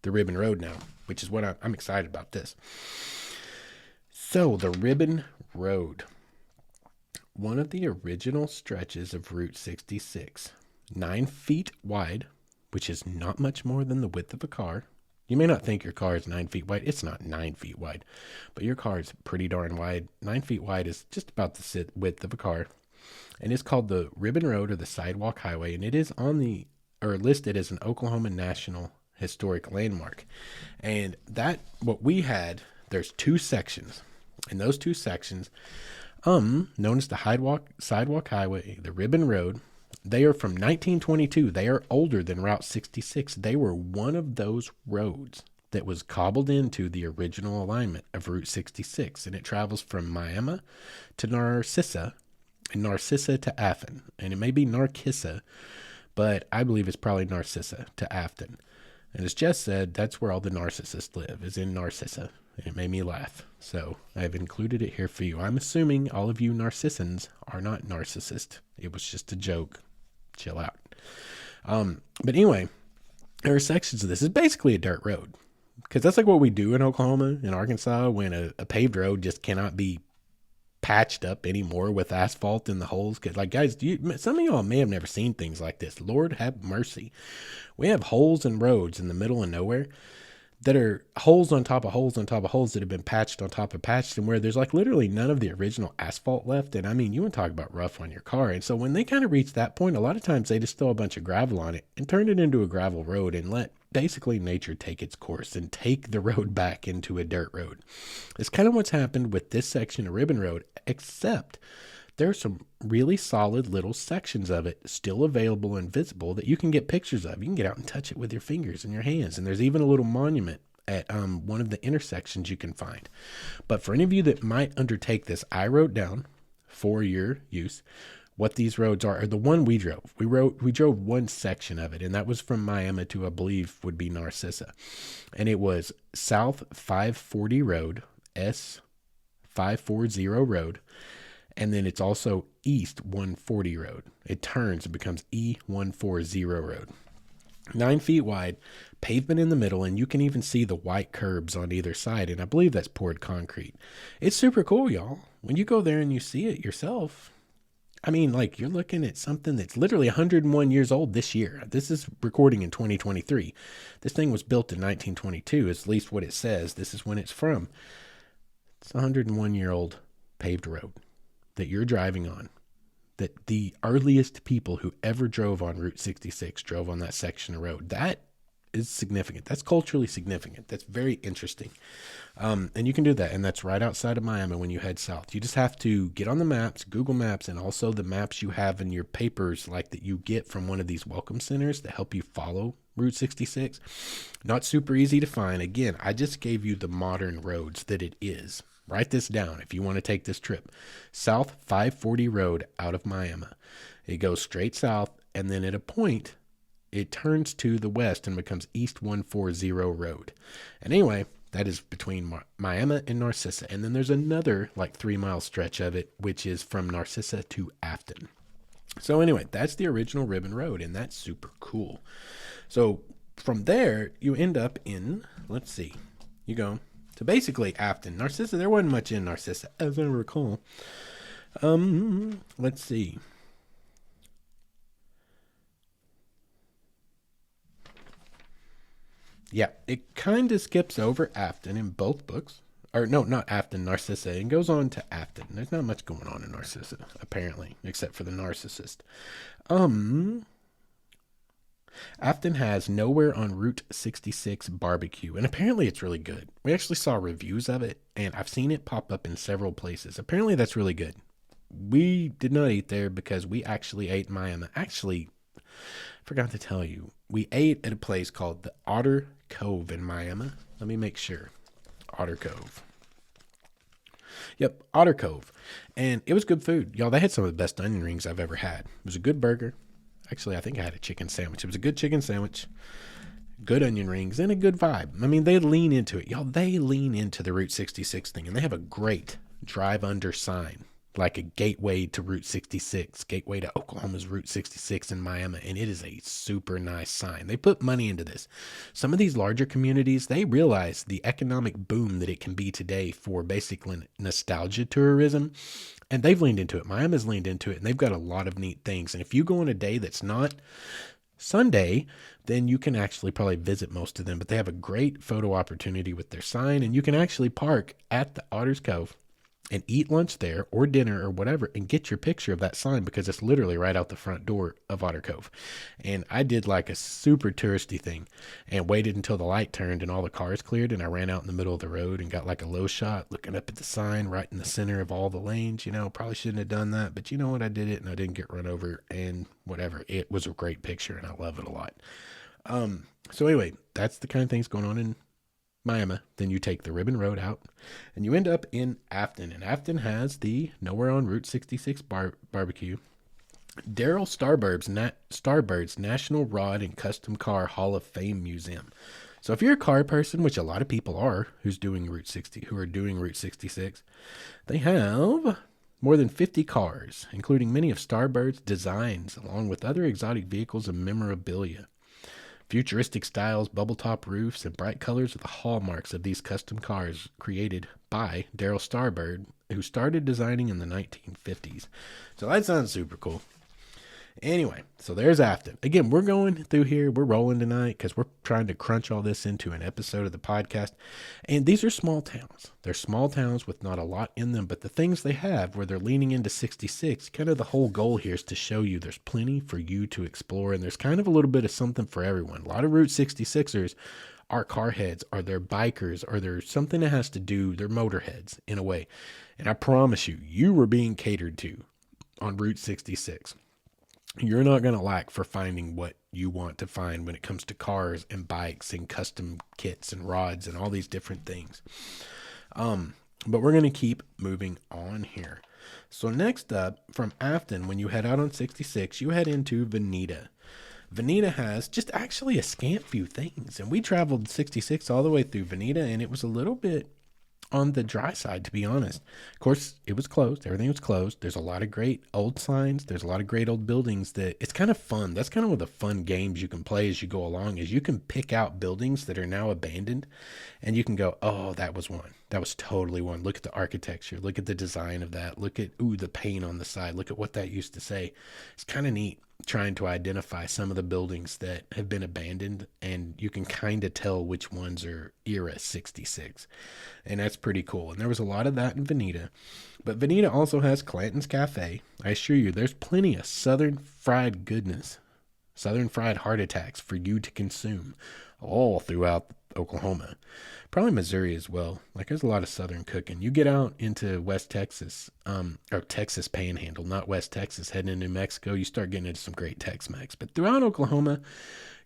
the Ribbon Road now, which is what I'm excited about this. So the Ribbon Road, one of the original stretches of Route 66, 9 feet wide, which is not much more than the width of a car. You may not think your car is 9 feet wide. It's not 9 feet wide, but your car is pretty darn wide. 9 feet wide is just about the width of a car, and it's called the Ribbon Road or the Sidewalk Highway, and it is listed as an Oklahoma National Historic Landmark. And what we had, there's 2 sections. And those 2 sections, known as the Sidewalk Highway, the Ribbon Road, they are from 1922. They are older than Route 66. They were one of those roads that was cobbled into the original alignment of Route 66. And it travels from Miami to Narcissa and Narcissa to Afton. And it may be Narcissa, but I believe it's probably Narcissa to Afton. And as Jess said, that's where all the narcissists live, is in Narcissa. And it made me laugh. So I've included it here for you. I'm assuming all of you Narcissans are not narcissists. It was just a joke. Chill out. But anyway, there are sections of this. It's basically a dirt road. Because that's like what we do in Oklahoma, in Arkansas, when a paved road just cannot be patched up anymore with asphalt in the holes. Because, like, guys, some of y'all may have never seen things like this. Lord have mercy. We have holes in roads in the middle of nowhere that are holes on top of holes on top of holes that have been patched on top of patched, and where there's like literally none of the original asphalt left. And I mean, you want to talk about rough on your car. And so when they kind of reach that point, a lot of times they just throw a bunch of gravel on it and turn it into a gravel road and let basically nature take its course and take the road back into a dirt road. It's kind of what's happened with this section of Ribbon Road, except there's some really solid little sections of it still available and visible that you can get pictures of. You can get out and touch it with your fingers and your hands. And there's even a little monument at one of the intersections you can find. But for any of you that might undertake this, I wrote down for your use what these roads are, or the one we drove. We drove one section of it, and that was from Miami to, I believe, would be Narcissa. And it was South 540 Road, S 540 Road. And then it's also East 140 Road. It turns and becomes E140 Road. 9 feet wide, pavement in the middle, and you can even see the white curbs on either side. And I believe that's poured concrete. It's super cool, y'all. When you go there and you see it yourself, I mean, like, you're looking at something that's literally 101 years old this year. This is recording in 2023. This thing was built in 1922, is at least what it says. This is when it's from. It's a 101-year-old paved road that you're driving on, that the earliest people who ever drove on Route 66 drove on that section of road. That is significant. That's culturally significant. That's very interesting. And you can do that. And that's right outside of Miami when you head south. You just have to get on the maps, Google Maps, and also the maps you have in your papers, like that you get from one of these welcome centers that help you follow Route 66. Not super easy to find. Again, I just gave you the modern roads that it is. Write this down if you want to take this trip. South 540 Road out of Miami. It goes straight south, and then at a point, it turns to the west and becomes East 140 Road. And anyway, that is between Miami and Narcissa. And then there's another like 3-mile stretch of it, which is from Narcissa to Afton. So anyway, that's the original Ribbon Road, and that's super cool. So from there, you end up in, let's see, you go to basically Afton. Narcissa, there wasn't much in Narcissa, as I recall. Let's see. Yeah, it kind of skips over Afton in both books. Or no, not Afton, Narcissa. It goes on to Afton. There's not much going on in Narcissa, apparently, except for the narcissist. Afton has Nowhere on Route 66 barbecue, and apparently it's really good. We actually saw reviews of it, and I've seen it pop up in several places. Apparently that's really good. We did not eat there because we actually ate in Miami. Actually, forgot to tell you, we ate at a place called the Otter Cove in Miami. Let me make sure. Otter Cove. Yep, Otter Cove. And it was good food. Y'all, they had some of the best onion rings I've ever had. It was a good burger. Actually, I think I had a chicken sandwich. It was a good chicken sandwich, good onion rings, and a good vibe. I mean, they lean into it. Y'all, they lean into the Route 66 thing, and they have a great drive under sign, like a gateway to Route 66, gateway to Oklahoma's Route 66 in Miami, and it is a super nice sign. They put money into this. Some of these larger communities, they realize the economic boom that it can be today for basically nostalgia tourism, and they've leaned into it. Miami's leaned into it, and they've got a lot of neat things. And if you go on a day that's not Sunday, then you can actually probably visit most of them, but they have a great photo opportunity with their sign, and you can actually park at the Otter's Cove and eat lunch there or dinner or whatever and get your picture of that sign because it's literally right out the front door of Otter Cove. And I did like a super touristy thing and waited until the light turned and all the cars cleared, and I ran out in the middle of the road and got like a low shot looking up at the sign right in the center of all the lanes. You know, probably shouldn't have done that, but you know what, I did it and I didn't get run over and whatever. It was a great picture and I love it a lot. So anyway, that's the kind of things going on in Miami. Then you take the Ribbon Road out and you end up in Afton, and Afton has the Nowhere on Route 66 barbecue, Daryl Starbird's National Rod and Custom Car Hall of Fame Museum. So if you're a car person, which a lot of people are, who are doing Route 66, they have more than 50 cars, including many of Starbird's designs, along with other exotic vehicles and memorabilia. Futuristic styles, bubble top roofs, and bright colors are the hallmarks of these custom cars created by Daryl Starbird, who started designing in the 1950s. So that sounds super cool. Anyway, so there's Afton. Again, we're going through here. We're rolling tonight because we're trying to crunch all this into an episode of the podcast. And these are small towns. They're small towns with not a lot in them, but the things they have where they're leaning into 66, kind of the whole goal here is to show you there's plenty for you to explore. And there's kind of a little bit of something for everyone. A lot of Route 66ers are car heads, or they're bikers, or they're something that has to do, they're motorheads in a way. And I promise you, you were being catered to on Route 66. You're not going to lack for finding what you want to find when it comes to cars and bikes and custom kits and rods and all these different things. But we're going to keep moving on here. So next up, from Afton, when you head out on 66, you head into Veneta. Veneta has just actually a scant few things. And we traveled 66 all the way through Veneta, and it was a little bit on the dry side, to be honest. Of course, it was closed. Everything was closed. There's a lot of great old signs. There's a lot of great old buildings that it's kind of fun. That's kind of one of the fun games you can play as you go along, is you can pick out buildings that are now abandoned and you can go, oh, that was one. That was totally one. Look at the architecture. Look at the design of that. Look at, the paint on the side. Look at what that used to say. It's kind of neat trying to identify some of the buildings that have been abandoned, and you can kind of tell which ones are era 66, and that's pretty cool. And there was a lot of that in Veneta, but Veneta also has Clanton's Cafe. I assure you, there's plenty of southern fried goodness, southern fried heart attacks for you to consume all throughout Oklahoma, probably Missouri as well. Like, there's a lot of southern cooking. You get out into West Texas, or Texas Panhandle, not West Texas, heading into New Mexico, you start getting into some great Tex-Mex. But throughout Oklahoma,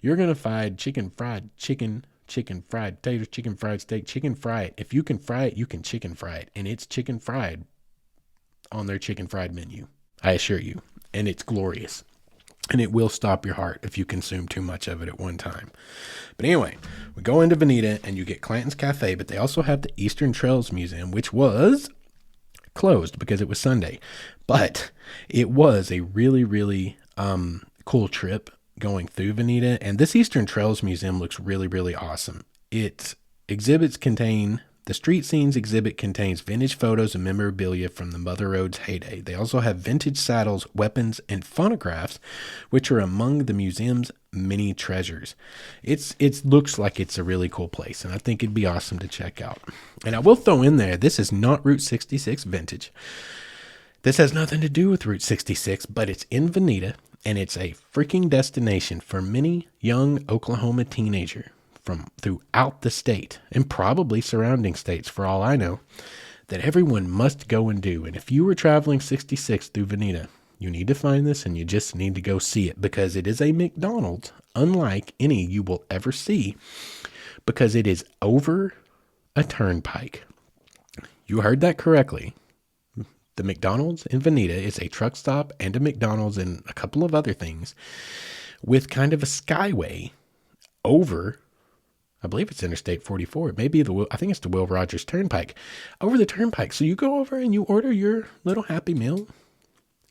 you're going to find chicken fried potatoes, chicken fried steak, chicken fried. If you can fry it, you can chicken fry it. And it's chicken fried on their chicken fried menu, I assure you. And it's glorious. And it will stop your heart if you consume too much of it at one time. But anyway, we go into Veneta and you get Clanton's Cafe, but they also have the Eastern Trails Museum, which was closed because it was Sunday. But it was a really, really cool trip going through Veneta, and this Eastern Trails Museum looks really, really awesome. The street scenes exhibit contains vintage photos and memorabilia from the Mother Road's heyday. They also have vintage saddles, weapons, and phonographs, which are among the museum's many treasures. It looks like it's a really cool place, and I think it'd be awesome to check out. And I will throw in there, this is not Route 66 vintage. This has nothing to do with Route 66, but it's in Veneta, and it's a freaking destination for many young Oklahoma teenagers from throughout the state and probably surrounding states for all I know, that everyone must go and do. And if you were traveling 66 through Veneta, you need to find this and you just need to go see it, because it is a McDonald's unlike any you will ever see, because it is over a turnpike. You heard that correctly. The McDonald's in Veneta is a truck stop and a McDonald's and a couple of other things with kind of a skyway over, I believe it's Interstate 44. It may be I think it's the Will Rogers Turnpike, over the turnpike. So you go over and you order your little Happy Meal,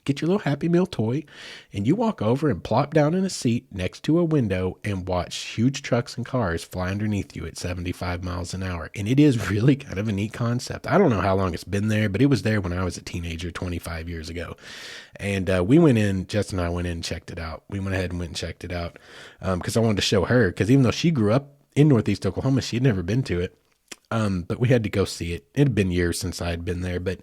get your little Happy Meal toy, and you walk over and plop down in a seat next to a window and watch huge trucks and cars fly underneath you at 75 miles an hour. And it is really kind of a neat concept. I don't know how long it's been there, but it was there when I was a teenager 25 years ago. And Jess and I went in and checked it out. We went ahead and went and checked it out because I wanted to show her, because even though she grew up in Northeast Oklahoma, she had never been to it. But we had to go see it. It had been years since I had been there. But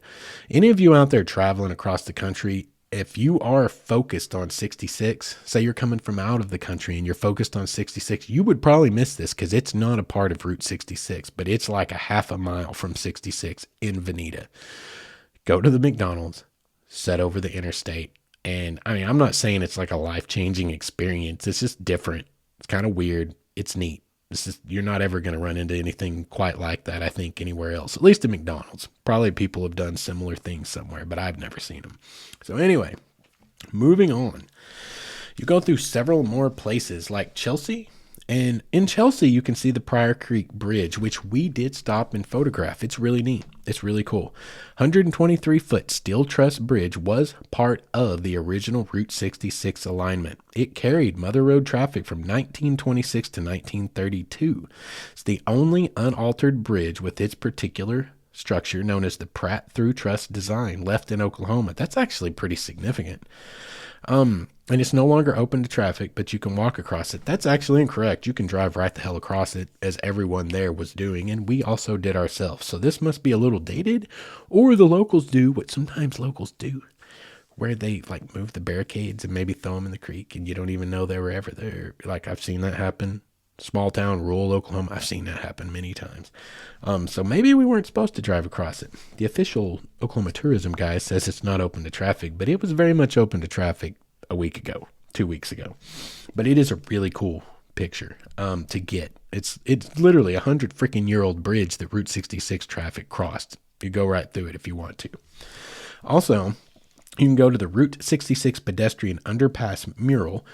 any of you out there traveling across the country, if you are focused on 66, say you're coming from out of the country and you're focused on 66, you would probably miss this because it's not a part of Route 66, but it's like a half a mile from 66 in Veneta. Go to the McDonald's, set over the interstate. And I mean, I'm not saying it's like a life-changing experience. It's just different. It's kind of weird. It's neat. You're not ever going to run into anything quite like that, I think, anywhere else, at least at McDonald's. Probably people have done similar things somewhere, but I've never seen them. So anyway, moving on. You go through several more places like Chelsea, and in Chelsea, you can see the Pryor Creek Bridge, which we did stop and photograph. It's really neat. It's really cool. 123-foot steel truss bridge was part of the original Route 66 alignment. It carried Mother Road traffic from 1926 to 1932. It's the only unaltered bridge with its particular structure known as the Pratt through truss design left in Oklahoma. That's actually pretty significant. And it's no longer open to traffic, but you can walk across it. That's actually incorrect. You can drive right the hell across it, as everyone there was doing, and we also did ourselves. So this must be a little dated, or the locals do what sometimes locals do, where they like move the barricades and maybe throw them in the creek, and you don't even know they were ever there. Like I've seen that happen. Small town, rural Oklahoma, I've seen that happen many times. So maybe we weren't supposed to drive across it. The official Oklahoma tourism guy says it's not open to traffic, but it was very much open to traffic a week ago, 2 weeks ago. But it is a really cool picture to get. It's literally 100 freaking year old bridge that Route 66 traffic crossed. You go right through it if you want to. Also, you can go to the Route 66 pedestrian underpass mural,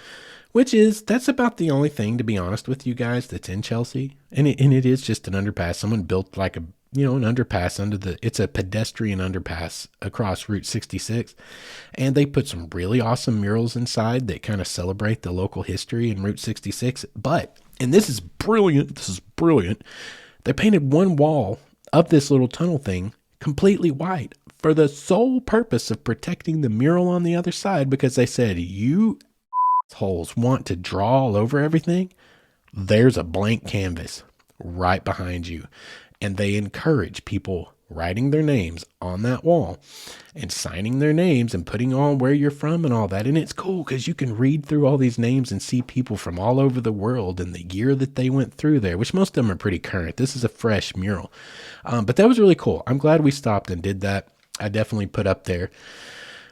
that's about the only thing, to be honest with you guys, that's in Chelsea. And it is just an underpass. Someone built like an underpass it's a pedestrian underpass across Route 66. And they put some really awesome murals inside that kind of celebrate the local history in Route 66. And this is brilliant. They painted one wall of this little tunnel thing completely white for the sole purpose of protecting the mural on the other side, because they said, you holes want to draw all over everything, there's a blank canvas right behind you. And they encourage people writing their names on that wall and signing their names and putting on where you're from and all that. And it's cool because you can read through all these names and see people from all over the world and the year that they went through there, which most of them are pretty current. This is a fresh mural. But that was really cool. I'm glad we stopped and did that. I definitely put up there,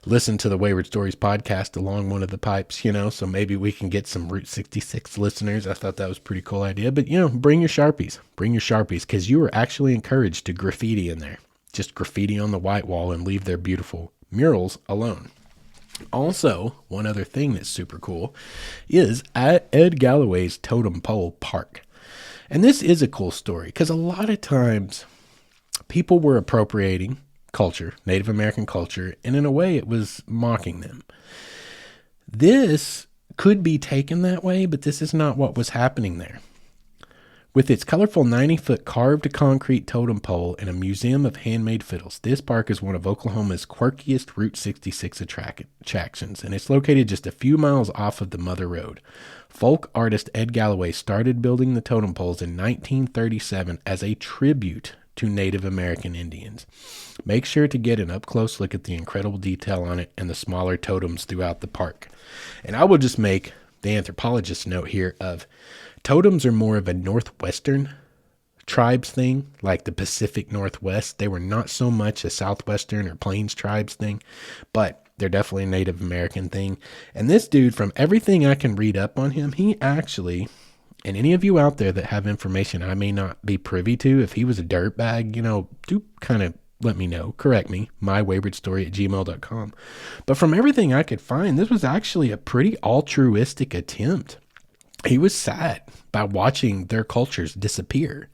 listen to the Wayward Stories podcast along one of the pipes, so maybe we can get some Route 66 listeners. I thought that was a pretty cool idea. But, bring your Sharpies, because you are actually encouraged to graffiti in there. Just graffiti on the white wall and leave their beautiful murals alone. Also, one other thing that's super cool is at Ed Galloway's Totem Pole Park. And this is a cool story because a lot of times people were appropriating culture, Native American culture, and in a way it was mocking them. This could be taken that way, but this is not what was happening there. With its colorful 90-foot carved concrete totem pole and a museum of handmade fiddles, this park is one of Oklahoma's quirkiest Route 66 attractions, and it's located just a few miles off of the Mother Road. Folk artist Ed Galloway started building the totem poles in 1937 as a tribute to Native American Indians. Make sure to get an up-close look at the incredible detail on it and the smaller totems throughout the park. And I will just make the anthropologist note here of totems are more of a Northwestern tribes thing, like the Pacific Northwest. They were not so much a Southwestern or Plains tribes thing, but they're definitely a Native American thing. And this dude, from everything I can read up on him, he actually, and any of you out there that have information I may not be privy to, if he was a dirtbag, do kind of let me know. Correct me, mywaywardstory@gmail.com. But from everything I could find, this was actually a pretty altruistic attempt. He was sad by watching their cultures disappear.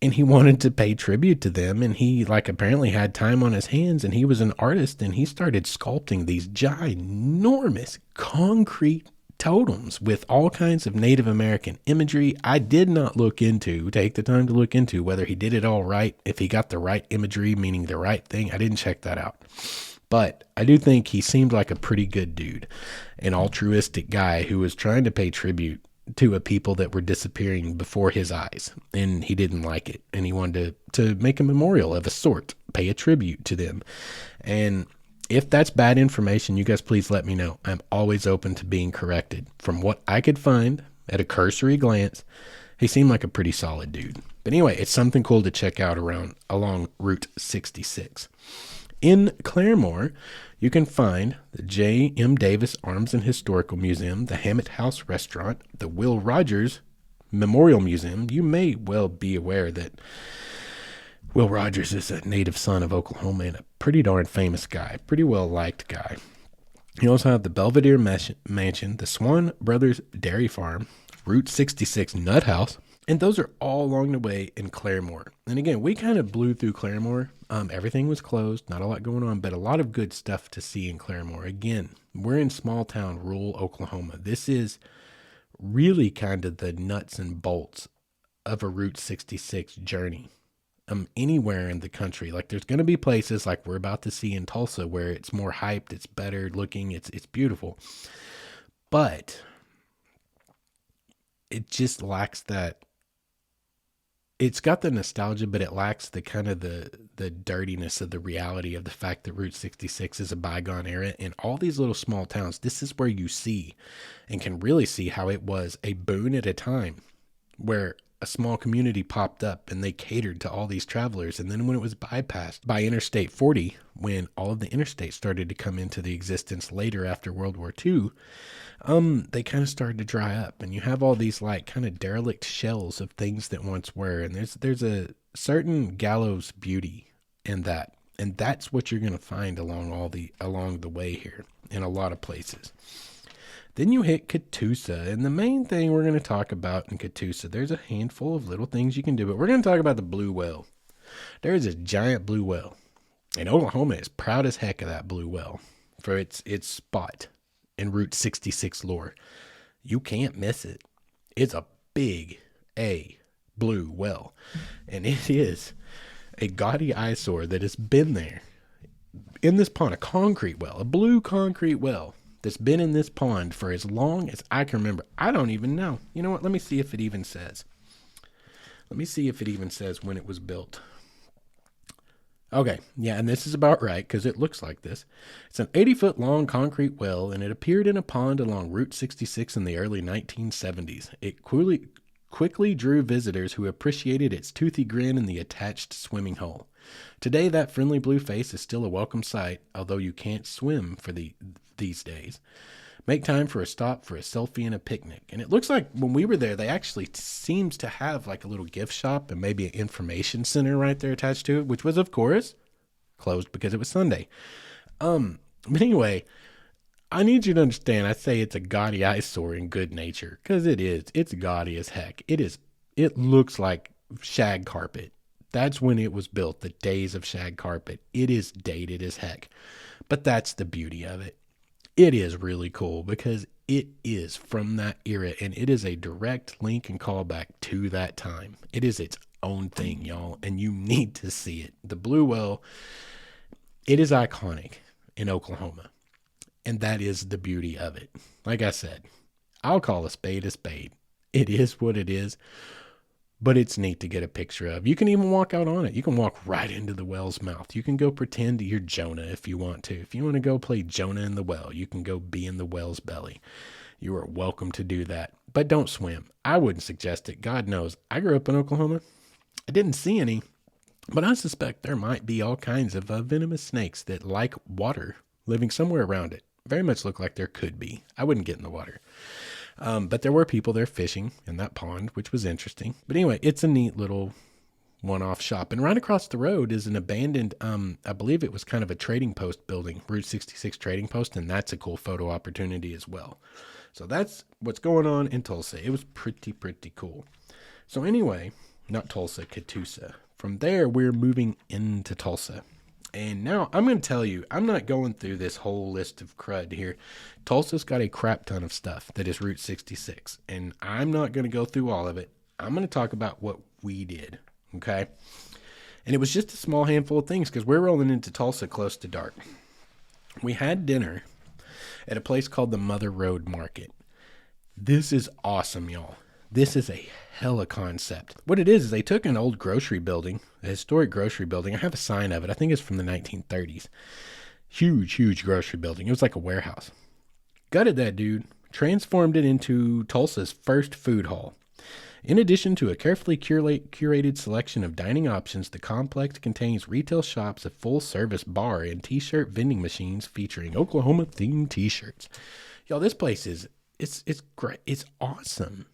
And he wanted to pay tribute to them. And he apparently had time on his hands, and he was an artist, and he started sculpting these ginormous concrete totems with all kinds of Native American imagery. I did not take the time to look into whether he did it all right, if he got the right imagery, meaning the right thing. I didn't check that out. But I do think he seemed like a pretty good dude, an altruistic guy who was trying to pay tribute to a people that were disappearing before his eyes. And he didn't like it. And he wanted to make a memorial of a sort, pay a tribute to them. And if that's bad information, you guys please let me know. I'm always open to being corrected. From what I could find at a cursory glance, he seemed like a pretty solid dude. But anyway, it's something cool to check out along Route 66. In Claremore, you can find the J.M. Davis Arms and Historical Museum, the Hammett House Restaurant, the Will Rogers Memorial Museum. You may well be aware that Will Rogers is a native son of Oklahoma and a pretty darn famous guy, pretty well-liked guy. You also have the Belvedere Mansion, the Swan Brothers Dairy Farm, Route 66 Nut House, and those are all along the way in Claremore. And again, we kind of blew through Claremore. Everything was closed, not a lot going on, but a lot of good stuff to see in Claremore. Again, we're in small town, rural Oklahoma. This is really kind of the nuts and bolts of a Route 66 journey. Anywhere in the country, there's going to be places like we're about to see in Tulsa where it's more hyped, it's better looking, it's beautiful, but it just lacks that. It's got the nostalgia, but it lacks the kind of the dirtiness of the reality of the fact that Route 66 is a bygone era. And all these little small towns, this is where you see and can really see how it was a boon at a time where a small community popped up and they catered to all these travelers. And then when it was bypassed by Interstate 40, when all of the interstates started to come into the existence later after World War II, they kind of started to dry up, and you have all these kind of derelict shells of things that once were. And there's a certain gallows beauty in that. And that's what you're going to find along the way here in a lot of places. Then you hit Catoosa, and the main thing we're going to talk about in Catoosa, there's a handful of little things you can do, but we're going to talk about the blue well. There is a giant blue well, and Oklahoma is proud as heck of that blue well for its spot in Route 66 lore. You can't miss it. It's a big blue well, and it is a gaudy eyesore that has been there in this pond, a concrete well, a blue concrete well that's been in this pond for as long as I can remember. I don't even know. You know what? Let me see if it even says. Let me see if it even says when it was built. Okay, yeah, and this is about right because it looks like this. It's an 80-foot long concrete well, and it appeared in a pond along Route 66 in the early 1970s. It quickly drew visitors who appreciated its toothy grin and the attached swimming hole. Today, that friendly blue face is still a welcome sight, although you can't swim for these days. Make time for a stop for a selfie and a picnic. And it looks like when we were there, they actually seems to have a little gift shop and maybe an information center right there attached to it, which was, of course, closed because it was Sunday. But anyway, I need you to understand, I say it's a gaudy eyesore in good nature, because it is. It's gaudy as heck. It looks like shag carpet. That's when it was built, the days of shag carpet. It is dated as heck. But that's the beauty of it. It is really cool because it is from that era and it is a direct link and callback to that time. It is its own thing, y'all, and you need to see it. The Blue Well, it is iconic in Oklahoma, and that is the beauty of it. Like I said, I'll call a spade a spade. It is what it is, but it's neat to get a picture of. You can even walk out on it. You can walk right into the well's mouth. You can go pretend you're Jonah if you want to. If you want to go play Jonah in the well, you can go be in the well's belly. You are welcome to do that, but don't swim. I wouldn't suggest it. God knows. I grew up in Oklahoma. I didn't see any, but I suspect there might be all kinds of venomous snakes that like water living somewhere around it. Very much look like there could be. I wouldn't get in the water. But there were people there fishing in that pond, which was interesting. But anyway, it's a neat little one-off shop. And right across the road is an abandoned, I believe it was kind of a trading post building, Route 66 trading post, and that's a cool photo opportunity as well. So that's what's going on in Tulsa. It was pretty cool. So anyway, not Tulsa, Catoosa. From there, we're moving into Tulsa. And now I'm going to tell you, I'm not going through this whole list of crud here. Tulsa's got a crap ton of stuff that is Route 66. And I'm not going to go through all of it. I'm going to talk about what we did. Okay. And it was just a small handful of things because we're rolling into Tulsa close to dark. We had dinner at a place called the Mother Road Market. This is awesome, y'all. This is a hella concept. What it is they took an old grocery building, a historic grocery building. I have a sign of it. I think it's from the 1930s. Huge grocery building. It was like a warehouse. Gutted that dude, transformed it into Tulsa's first food hall. In addition to a carefully curated selection of dining options, the complex contains retail shops, a full-service bar, and t-shirt vending machines featuring Oklahoma-themed t-shirts. Y'all, this place is it's great. It's awesome.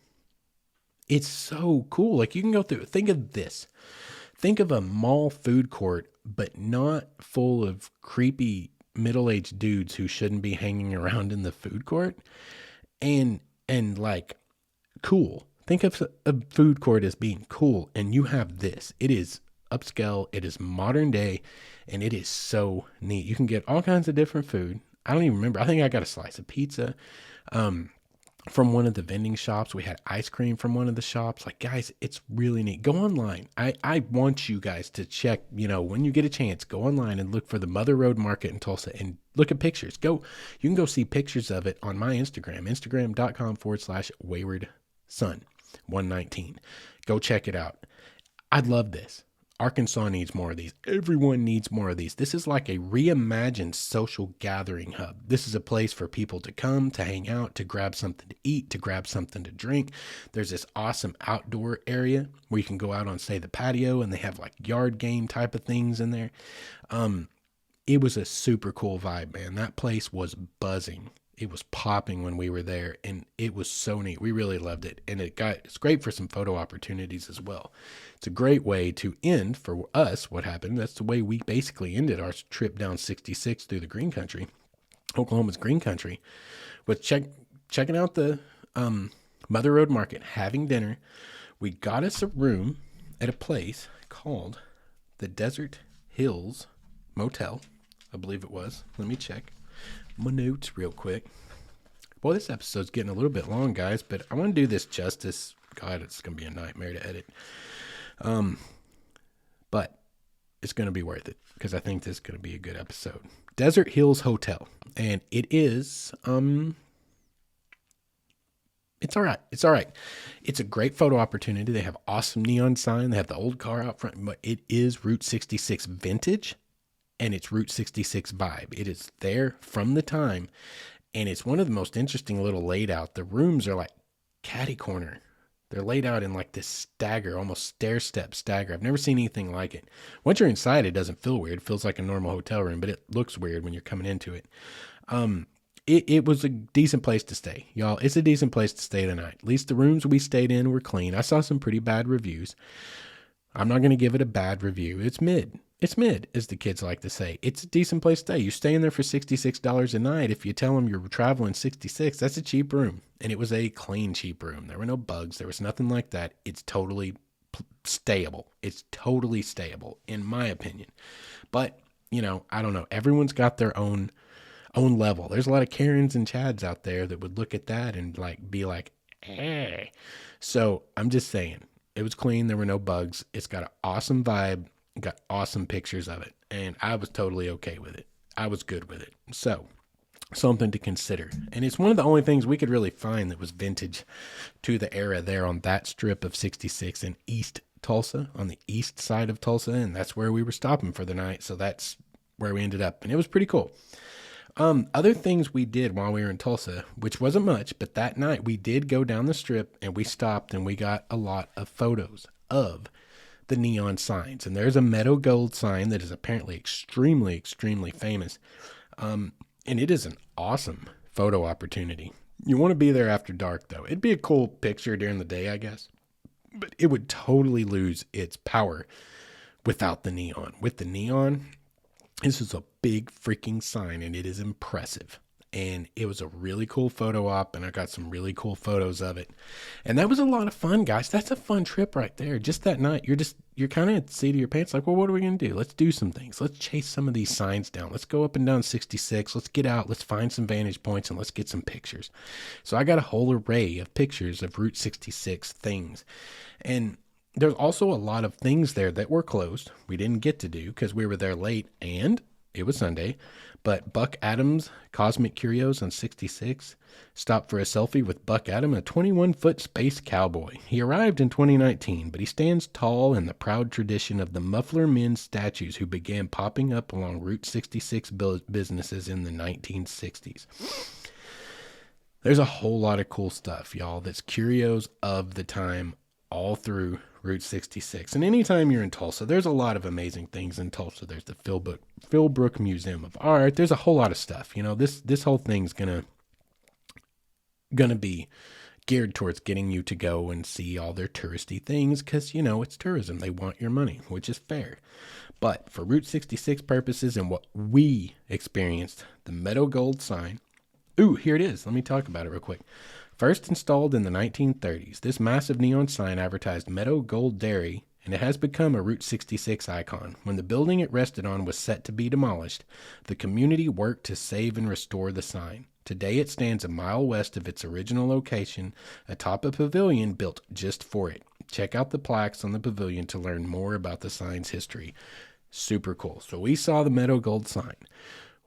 It's so cool. Like, you can go through. Think of this. Think of a mall food court, but not full of creepy middle-aged dudes who shouldn't be hanging around in the food court, and like cool. Think of a food court as being cool, and you have this. It is upscale, it is modern day, and it is so neat. You can get all kinds of different food. I don't even remember. I think I got a slice of pizza from one of the vending shops. We had ice cream from one of the shops. Like, guys, it's really neat. Go online. I want you guys to check, when you get a chance, go online and look for the Mother Road Market in Tulsa and look at pictures. You can go see pictures of it on my Instagram, instagram.com/waywardson119. Go check it out. I'd love this. Arkansas needs more of these. Everyone needs more of these. This is like a reimagined social gathering hub. This is a place for people to come, to hang out, to grab something to eat, to grab something to drink. There's this awesome outdoor area where you can go out on, say, the patio, and they have like yard game type of things in there. It was a super cool vibe, man. That place was buzzing. It was popping when we were there, and it was so neat. We really loved it, and it's great for some photo opportunities as well. It's a great way to end, for us, what happened. That's the way we basically ended our trip down 66 through the green country, Oklahoma's green country, with checking out the Mother Road Market, having dinner. We got us a room at a place called the Desert Hills Motel, I believe it was. Let me check my notes real quick. Well, this episode's getting a little bit long, guys, but I want to do this justice. God, it's going to be a nightmare to edit. But it's going to be worth it because I think this is going to be a good episode. Desert Hills Hotel. And it is, it's all right. It's all right. It's a great photo opportunity. They have awesome neon sign. They have the old car out front, but it is Route 66 vintage. And it's Route 66 vibe. It is there from the time. And it's one of the most interesting little laid out. The rooms are like catty corner. They're laid out in like this stagger, almost stair step stagger. I've never seen anything like it. Once you're inside, it doesn't feel weird. It feels like a normal hotel room, but it looks weird when you're coming into it. It was a decent place to stay, y'all. It's a decent place to stay tonight. At least the rooms we stayed in were clean. I saw some pretty bad reviews. I'm not going to give it a bad review. It's mid. It's mid, as the kids like to say. It's a decent place to stay. You stay in there for $66 a night. If you tell them you're traveling 66, that's a cheap room. And it was a clean, cheap room. There were no bugs. There was nothing like that. It's totally stayable. It's totally stayable, in my opinion. But, I don't know. Everyone's got their own own level. There's a lot of Karens and Chads out there that would look at that and like be like, eh. So I'm just saying, it was clean. There were no bugs. It's got an awesome vibe. Got awesome pictures of it, and I was totally okay with it. I was good with it. So something to consider. And it's one of the only things we could really find that was vintage to the era there on that strip of 66 in East Tulsa, on the east side of Tulsa, and that's where we were stopping for the night. So that's where we ended up, and it was pretty cool. Other things we did while we were in Tulsa, which wasn't much, but that night we did go down the strip and we stopped and we got a lot of photos of the neon signs. And there's a meadow gold sign that is apparently extremely, extremely famous. And it is an awesome photo opportunity. You want to be there after dark, though. It'd be a cool picture during the day, I guess, but it would totally lose its power without the neon. With the neon, this is a big freaking sign, and it is impressive. And it was a really cool photo op, and I got some really cool photos of it. And that was a lot of fun, guys. That's a fun trip right there. Just that night, you're kind of at the seat of your pants like, well, what are we going to do? Let's do some things. Let's chase some of these signs down. Let's go up and down 66. Let's get out. Let's find some vantage points, and let's get some pictures. So I got a whole array of pictures of Route 66 things. And there's also a lot of things there that were closed. We didn't get to do because we were there late, and it was Sunday. But Buck Adams Cosmic Curios on 66 stopped for a selfie with Buck Adam, a 21-foot space cowboy. He arrived in 2019, but he stands tall in the proud tradition of the Muffler Men statues who began popping up along Route 66 businesses in the 1960s. There's a whole lot of cool stuff, y'all, that's curios of the time all through Route 66. And anytime you're in Tulsa, there's a lot of amazing things in Tulsa. There's the Philbrook Museum of Art. There's a whole lot of stuff. You know, this whole thing's gonna be geared towards getting you to go and see all their touristy things because, you know, it's tourism. They want your money, which is fair. But for Route 66 purposes and what we experienced, the Meadow Gold sign. Ooh, here it is. Let me talk about it real quick. First installed in the 1930s, this massive neon sign advertised Meadow Gold Dairy, and it has become a Route 66 icon. When the building it rested on was set to be demolished, the community worked to save and restore the sign. Today it stands a mile west of its original location, atop a pavilion built just for it. Check out the plaques on the pavilion to learn more about the sign's history. Super cool. So we saw the Meadow Gold sign.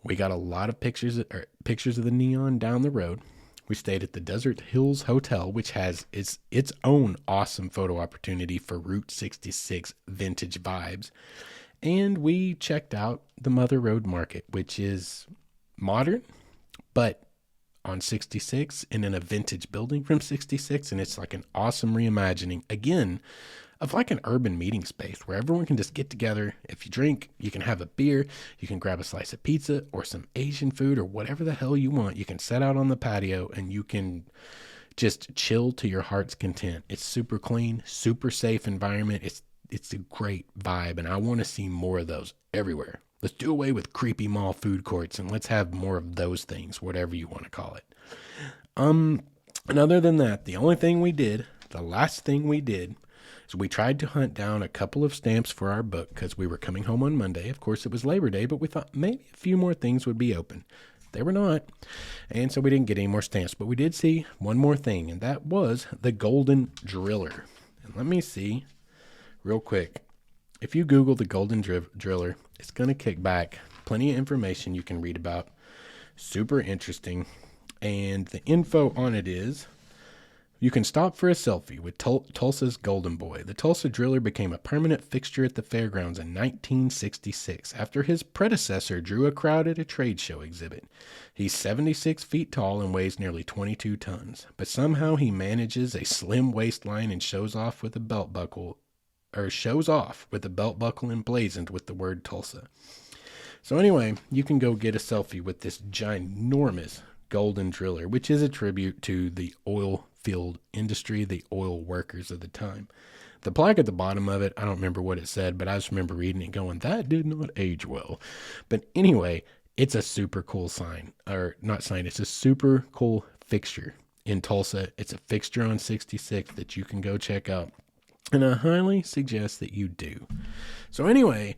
We got a lot of pictures of the neon down the road. We stayed at the Desert Hills Hotel, which has its own awesome photo opportunity for Route 66 vintage vibes. And we checked out the Mother Road Market, which is modern, but on 66 and in a vintage building from 66. And it's like an awesome reimagining, again, of like an urban meeting space where everyone can just get together. If you drink, you can have a beer, you can grab a slice of pizza or some Asian food or whatever the hell you want. You can set out on the patio and you can just chill to your heart's content. It's super clean, super safe environment. It's a great vibe, and I want to see more of those everywhere. Let's do away with creepy mall food courts and let's have more of those things, whatever you want to call it. And other than that, the last thing we did, so we tried to hunt down a couple of stamps for our book because we were coming home on Monday. Of course, it was Labor Day, but we thought maybe a few more things would be open. They were not, and so we didn't get any more stamps. But we did see one more thing, and that was the Golden Driller. And let me see real quick. If you Google the Golden Driller, it's going to kick back plenty of information you can read about. Super interesting. And the info on it is, you can stop for a selfie with Tulsa's Golden Boy. The Tulsa Driller became a permanent fixture at the fairgrounds in 1966 after his predecessor drew a crowd at a trade show exhibit. He's 76 feet tall and weighs nearly 22 tons, but somehow he manages a slim waistline and shows off with a belt buckle emblazoned with the word Tulsa. So anyway, you can go get a selfie with this ginormous Golden Driller, which is a tribute to the oil field industry, the oil workers of the time. The plaque at the bottom of it, I don't remember what it said, but I just remember reading it going, that did not age well. But anyway, it's a super cool sign, or not sign, it's a super cool fixture in Tulsa. It's a fixture on 66 that you can go check out, and I highly suggest that you do. So anyway,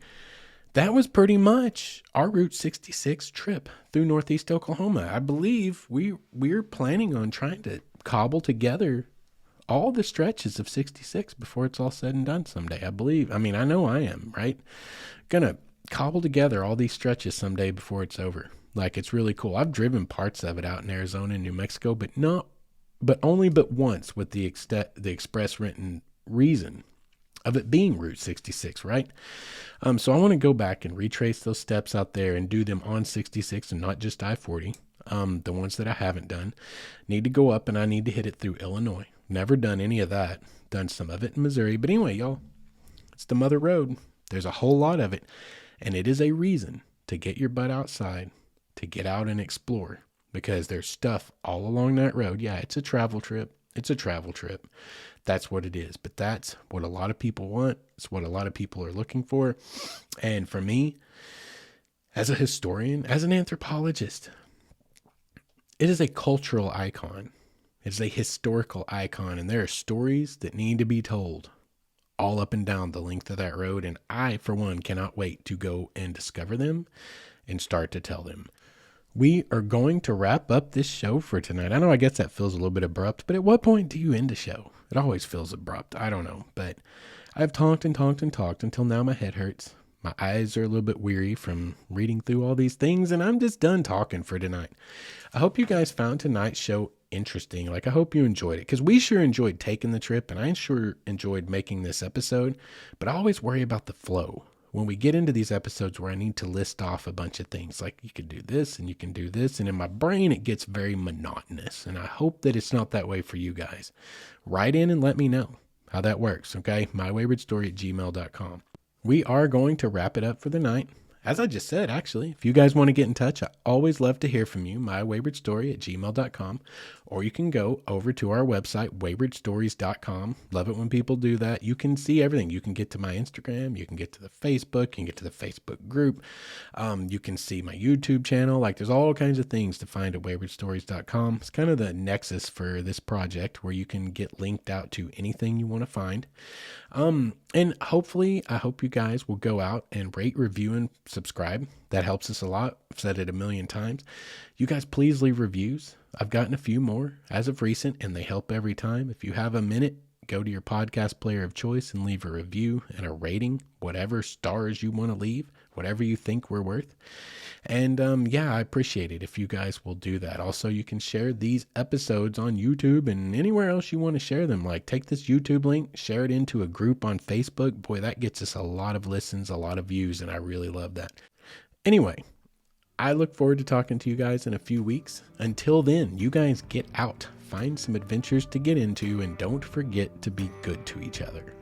that was pretty much our Route 66 trip through Northeast Oklahoma. I believe we're planning on trying to cobble together all the stretches of 66 before it's all said and done someday. I believe. I mean, I know I am, right? Gonna cobble together all these stretches someday before it's over. Like, it's really cool. I've driven parts of it out in Arizona and New Mexico, but only once, with the express written reason of it being Route 66, right? So I want to go back and retrace those steps out there and do them on 66 and not just I-40. The ones that I haven't done need to go up, and I need to hit it through Illinois. Never done any of that. Done some of it in Missouri. But anyway, y'all, it's the mother road. There's a whole lot of it. And it is a reason to get your butt outside, to get out and explore, because there's stuff all along that road. Yeah, it's a travel trip. It's a travel trip. That's what it is. But that's what a lot of people want. It's what a lot of people are looking for. And for me, as a historian, as an anthropologist, it is a cultural icon. It's a historical icon. And there are stories that need to be told all up and down the length of that road. And I, for one, cannot wait to go and discover them and start to tell them. We are going to wrap up this show for tonight. I know, I guess that feels a little bit abrupt, but at what point do you end a show? It always feels abrupt. I don't know, but I've talked and talked and talked until now my head hurts. My eyes are a little bit weary from reading through all these things, and I'm just done talking for tonight. I hope you guys found tonight's show interesting. Like, I hope you enjoyed it, because we sure enjoyed taking the trip, and I sure enjoyed making this episode, but I always worry about the flow. When we get into these episodes where I need to list off a bunch of things, like you can do this and you can do this, and in my brain it gets very monotonous, and I hope that it's not that way for you guys. Write in and let me know how that works, okay? mywaywardstory@gmail.com. We are going to wrap it up for the night. As I just said, actually, if you guys want to get in touch, I always love to hear from you, mywaywardstory@gmail.com, or you can go over to our website, waywardstories.com. Love it when people do that. You can see everything. You can get to my Instagram. You can get to the Facebook. You can get to the Facebook group. You can see my YouTube channel. Like, there's all kinds of things to find at waywardstories.com. It's kind of the nexus for this project, where you can get linked out to anything you want to find. And hopefully, I hope you guys will go out and rate, review, and subscribe. That helps us a lot. I've said it a million times. You guys, please leave reviews. I've gotten a few more as of recent, and they help every time. If you have a minute, go to your podcast player of choice and leave a review and a rating, whatever stars you want to leave, whatever you think we're worth. And yeah, I appreciate it if you guys will do that. Also, you can share these episodes on YouTube and anywhere else you want to share them. Like, take this YouTube link, share it into a group on Facebook. Boy, that gets us a lot of listens, a lot of views, and I really love that. Anyway, I look forward to talking to you guys in a few weeks. Until then, you guys get out, find some adventures to get into, and don't forget to be good to each other.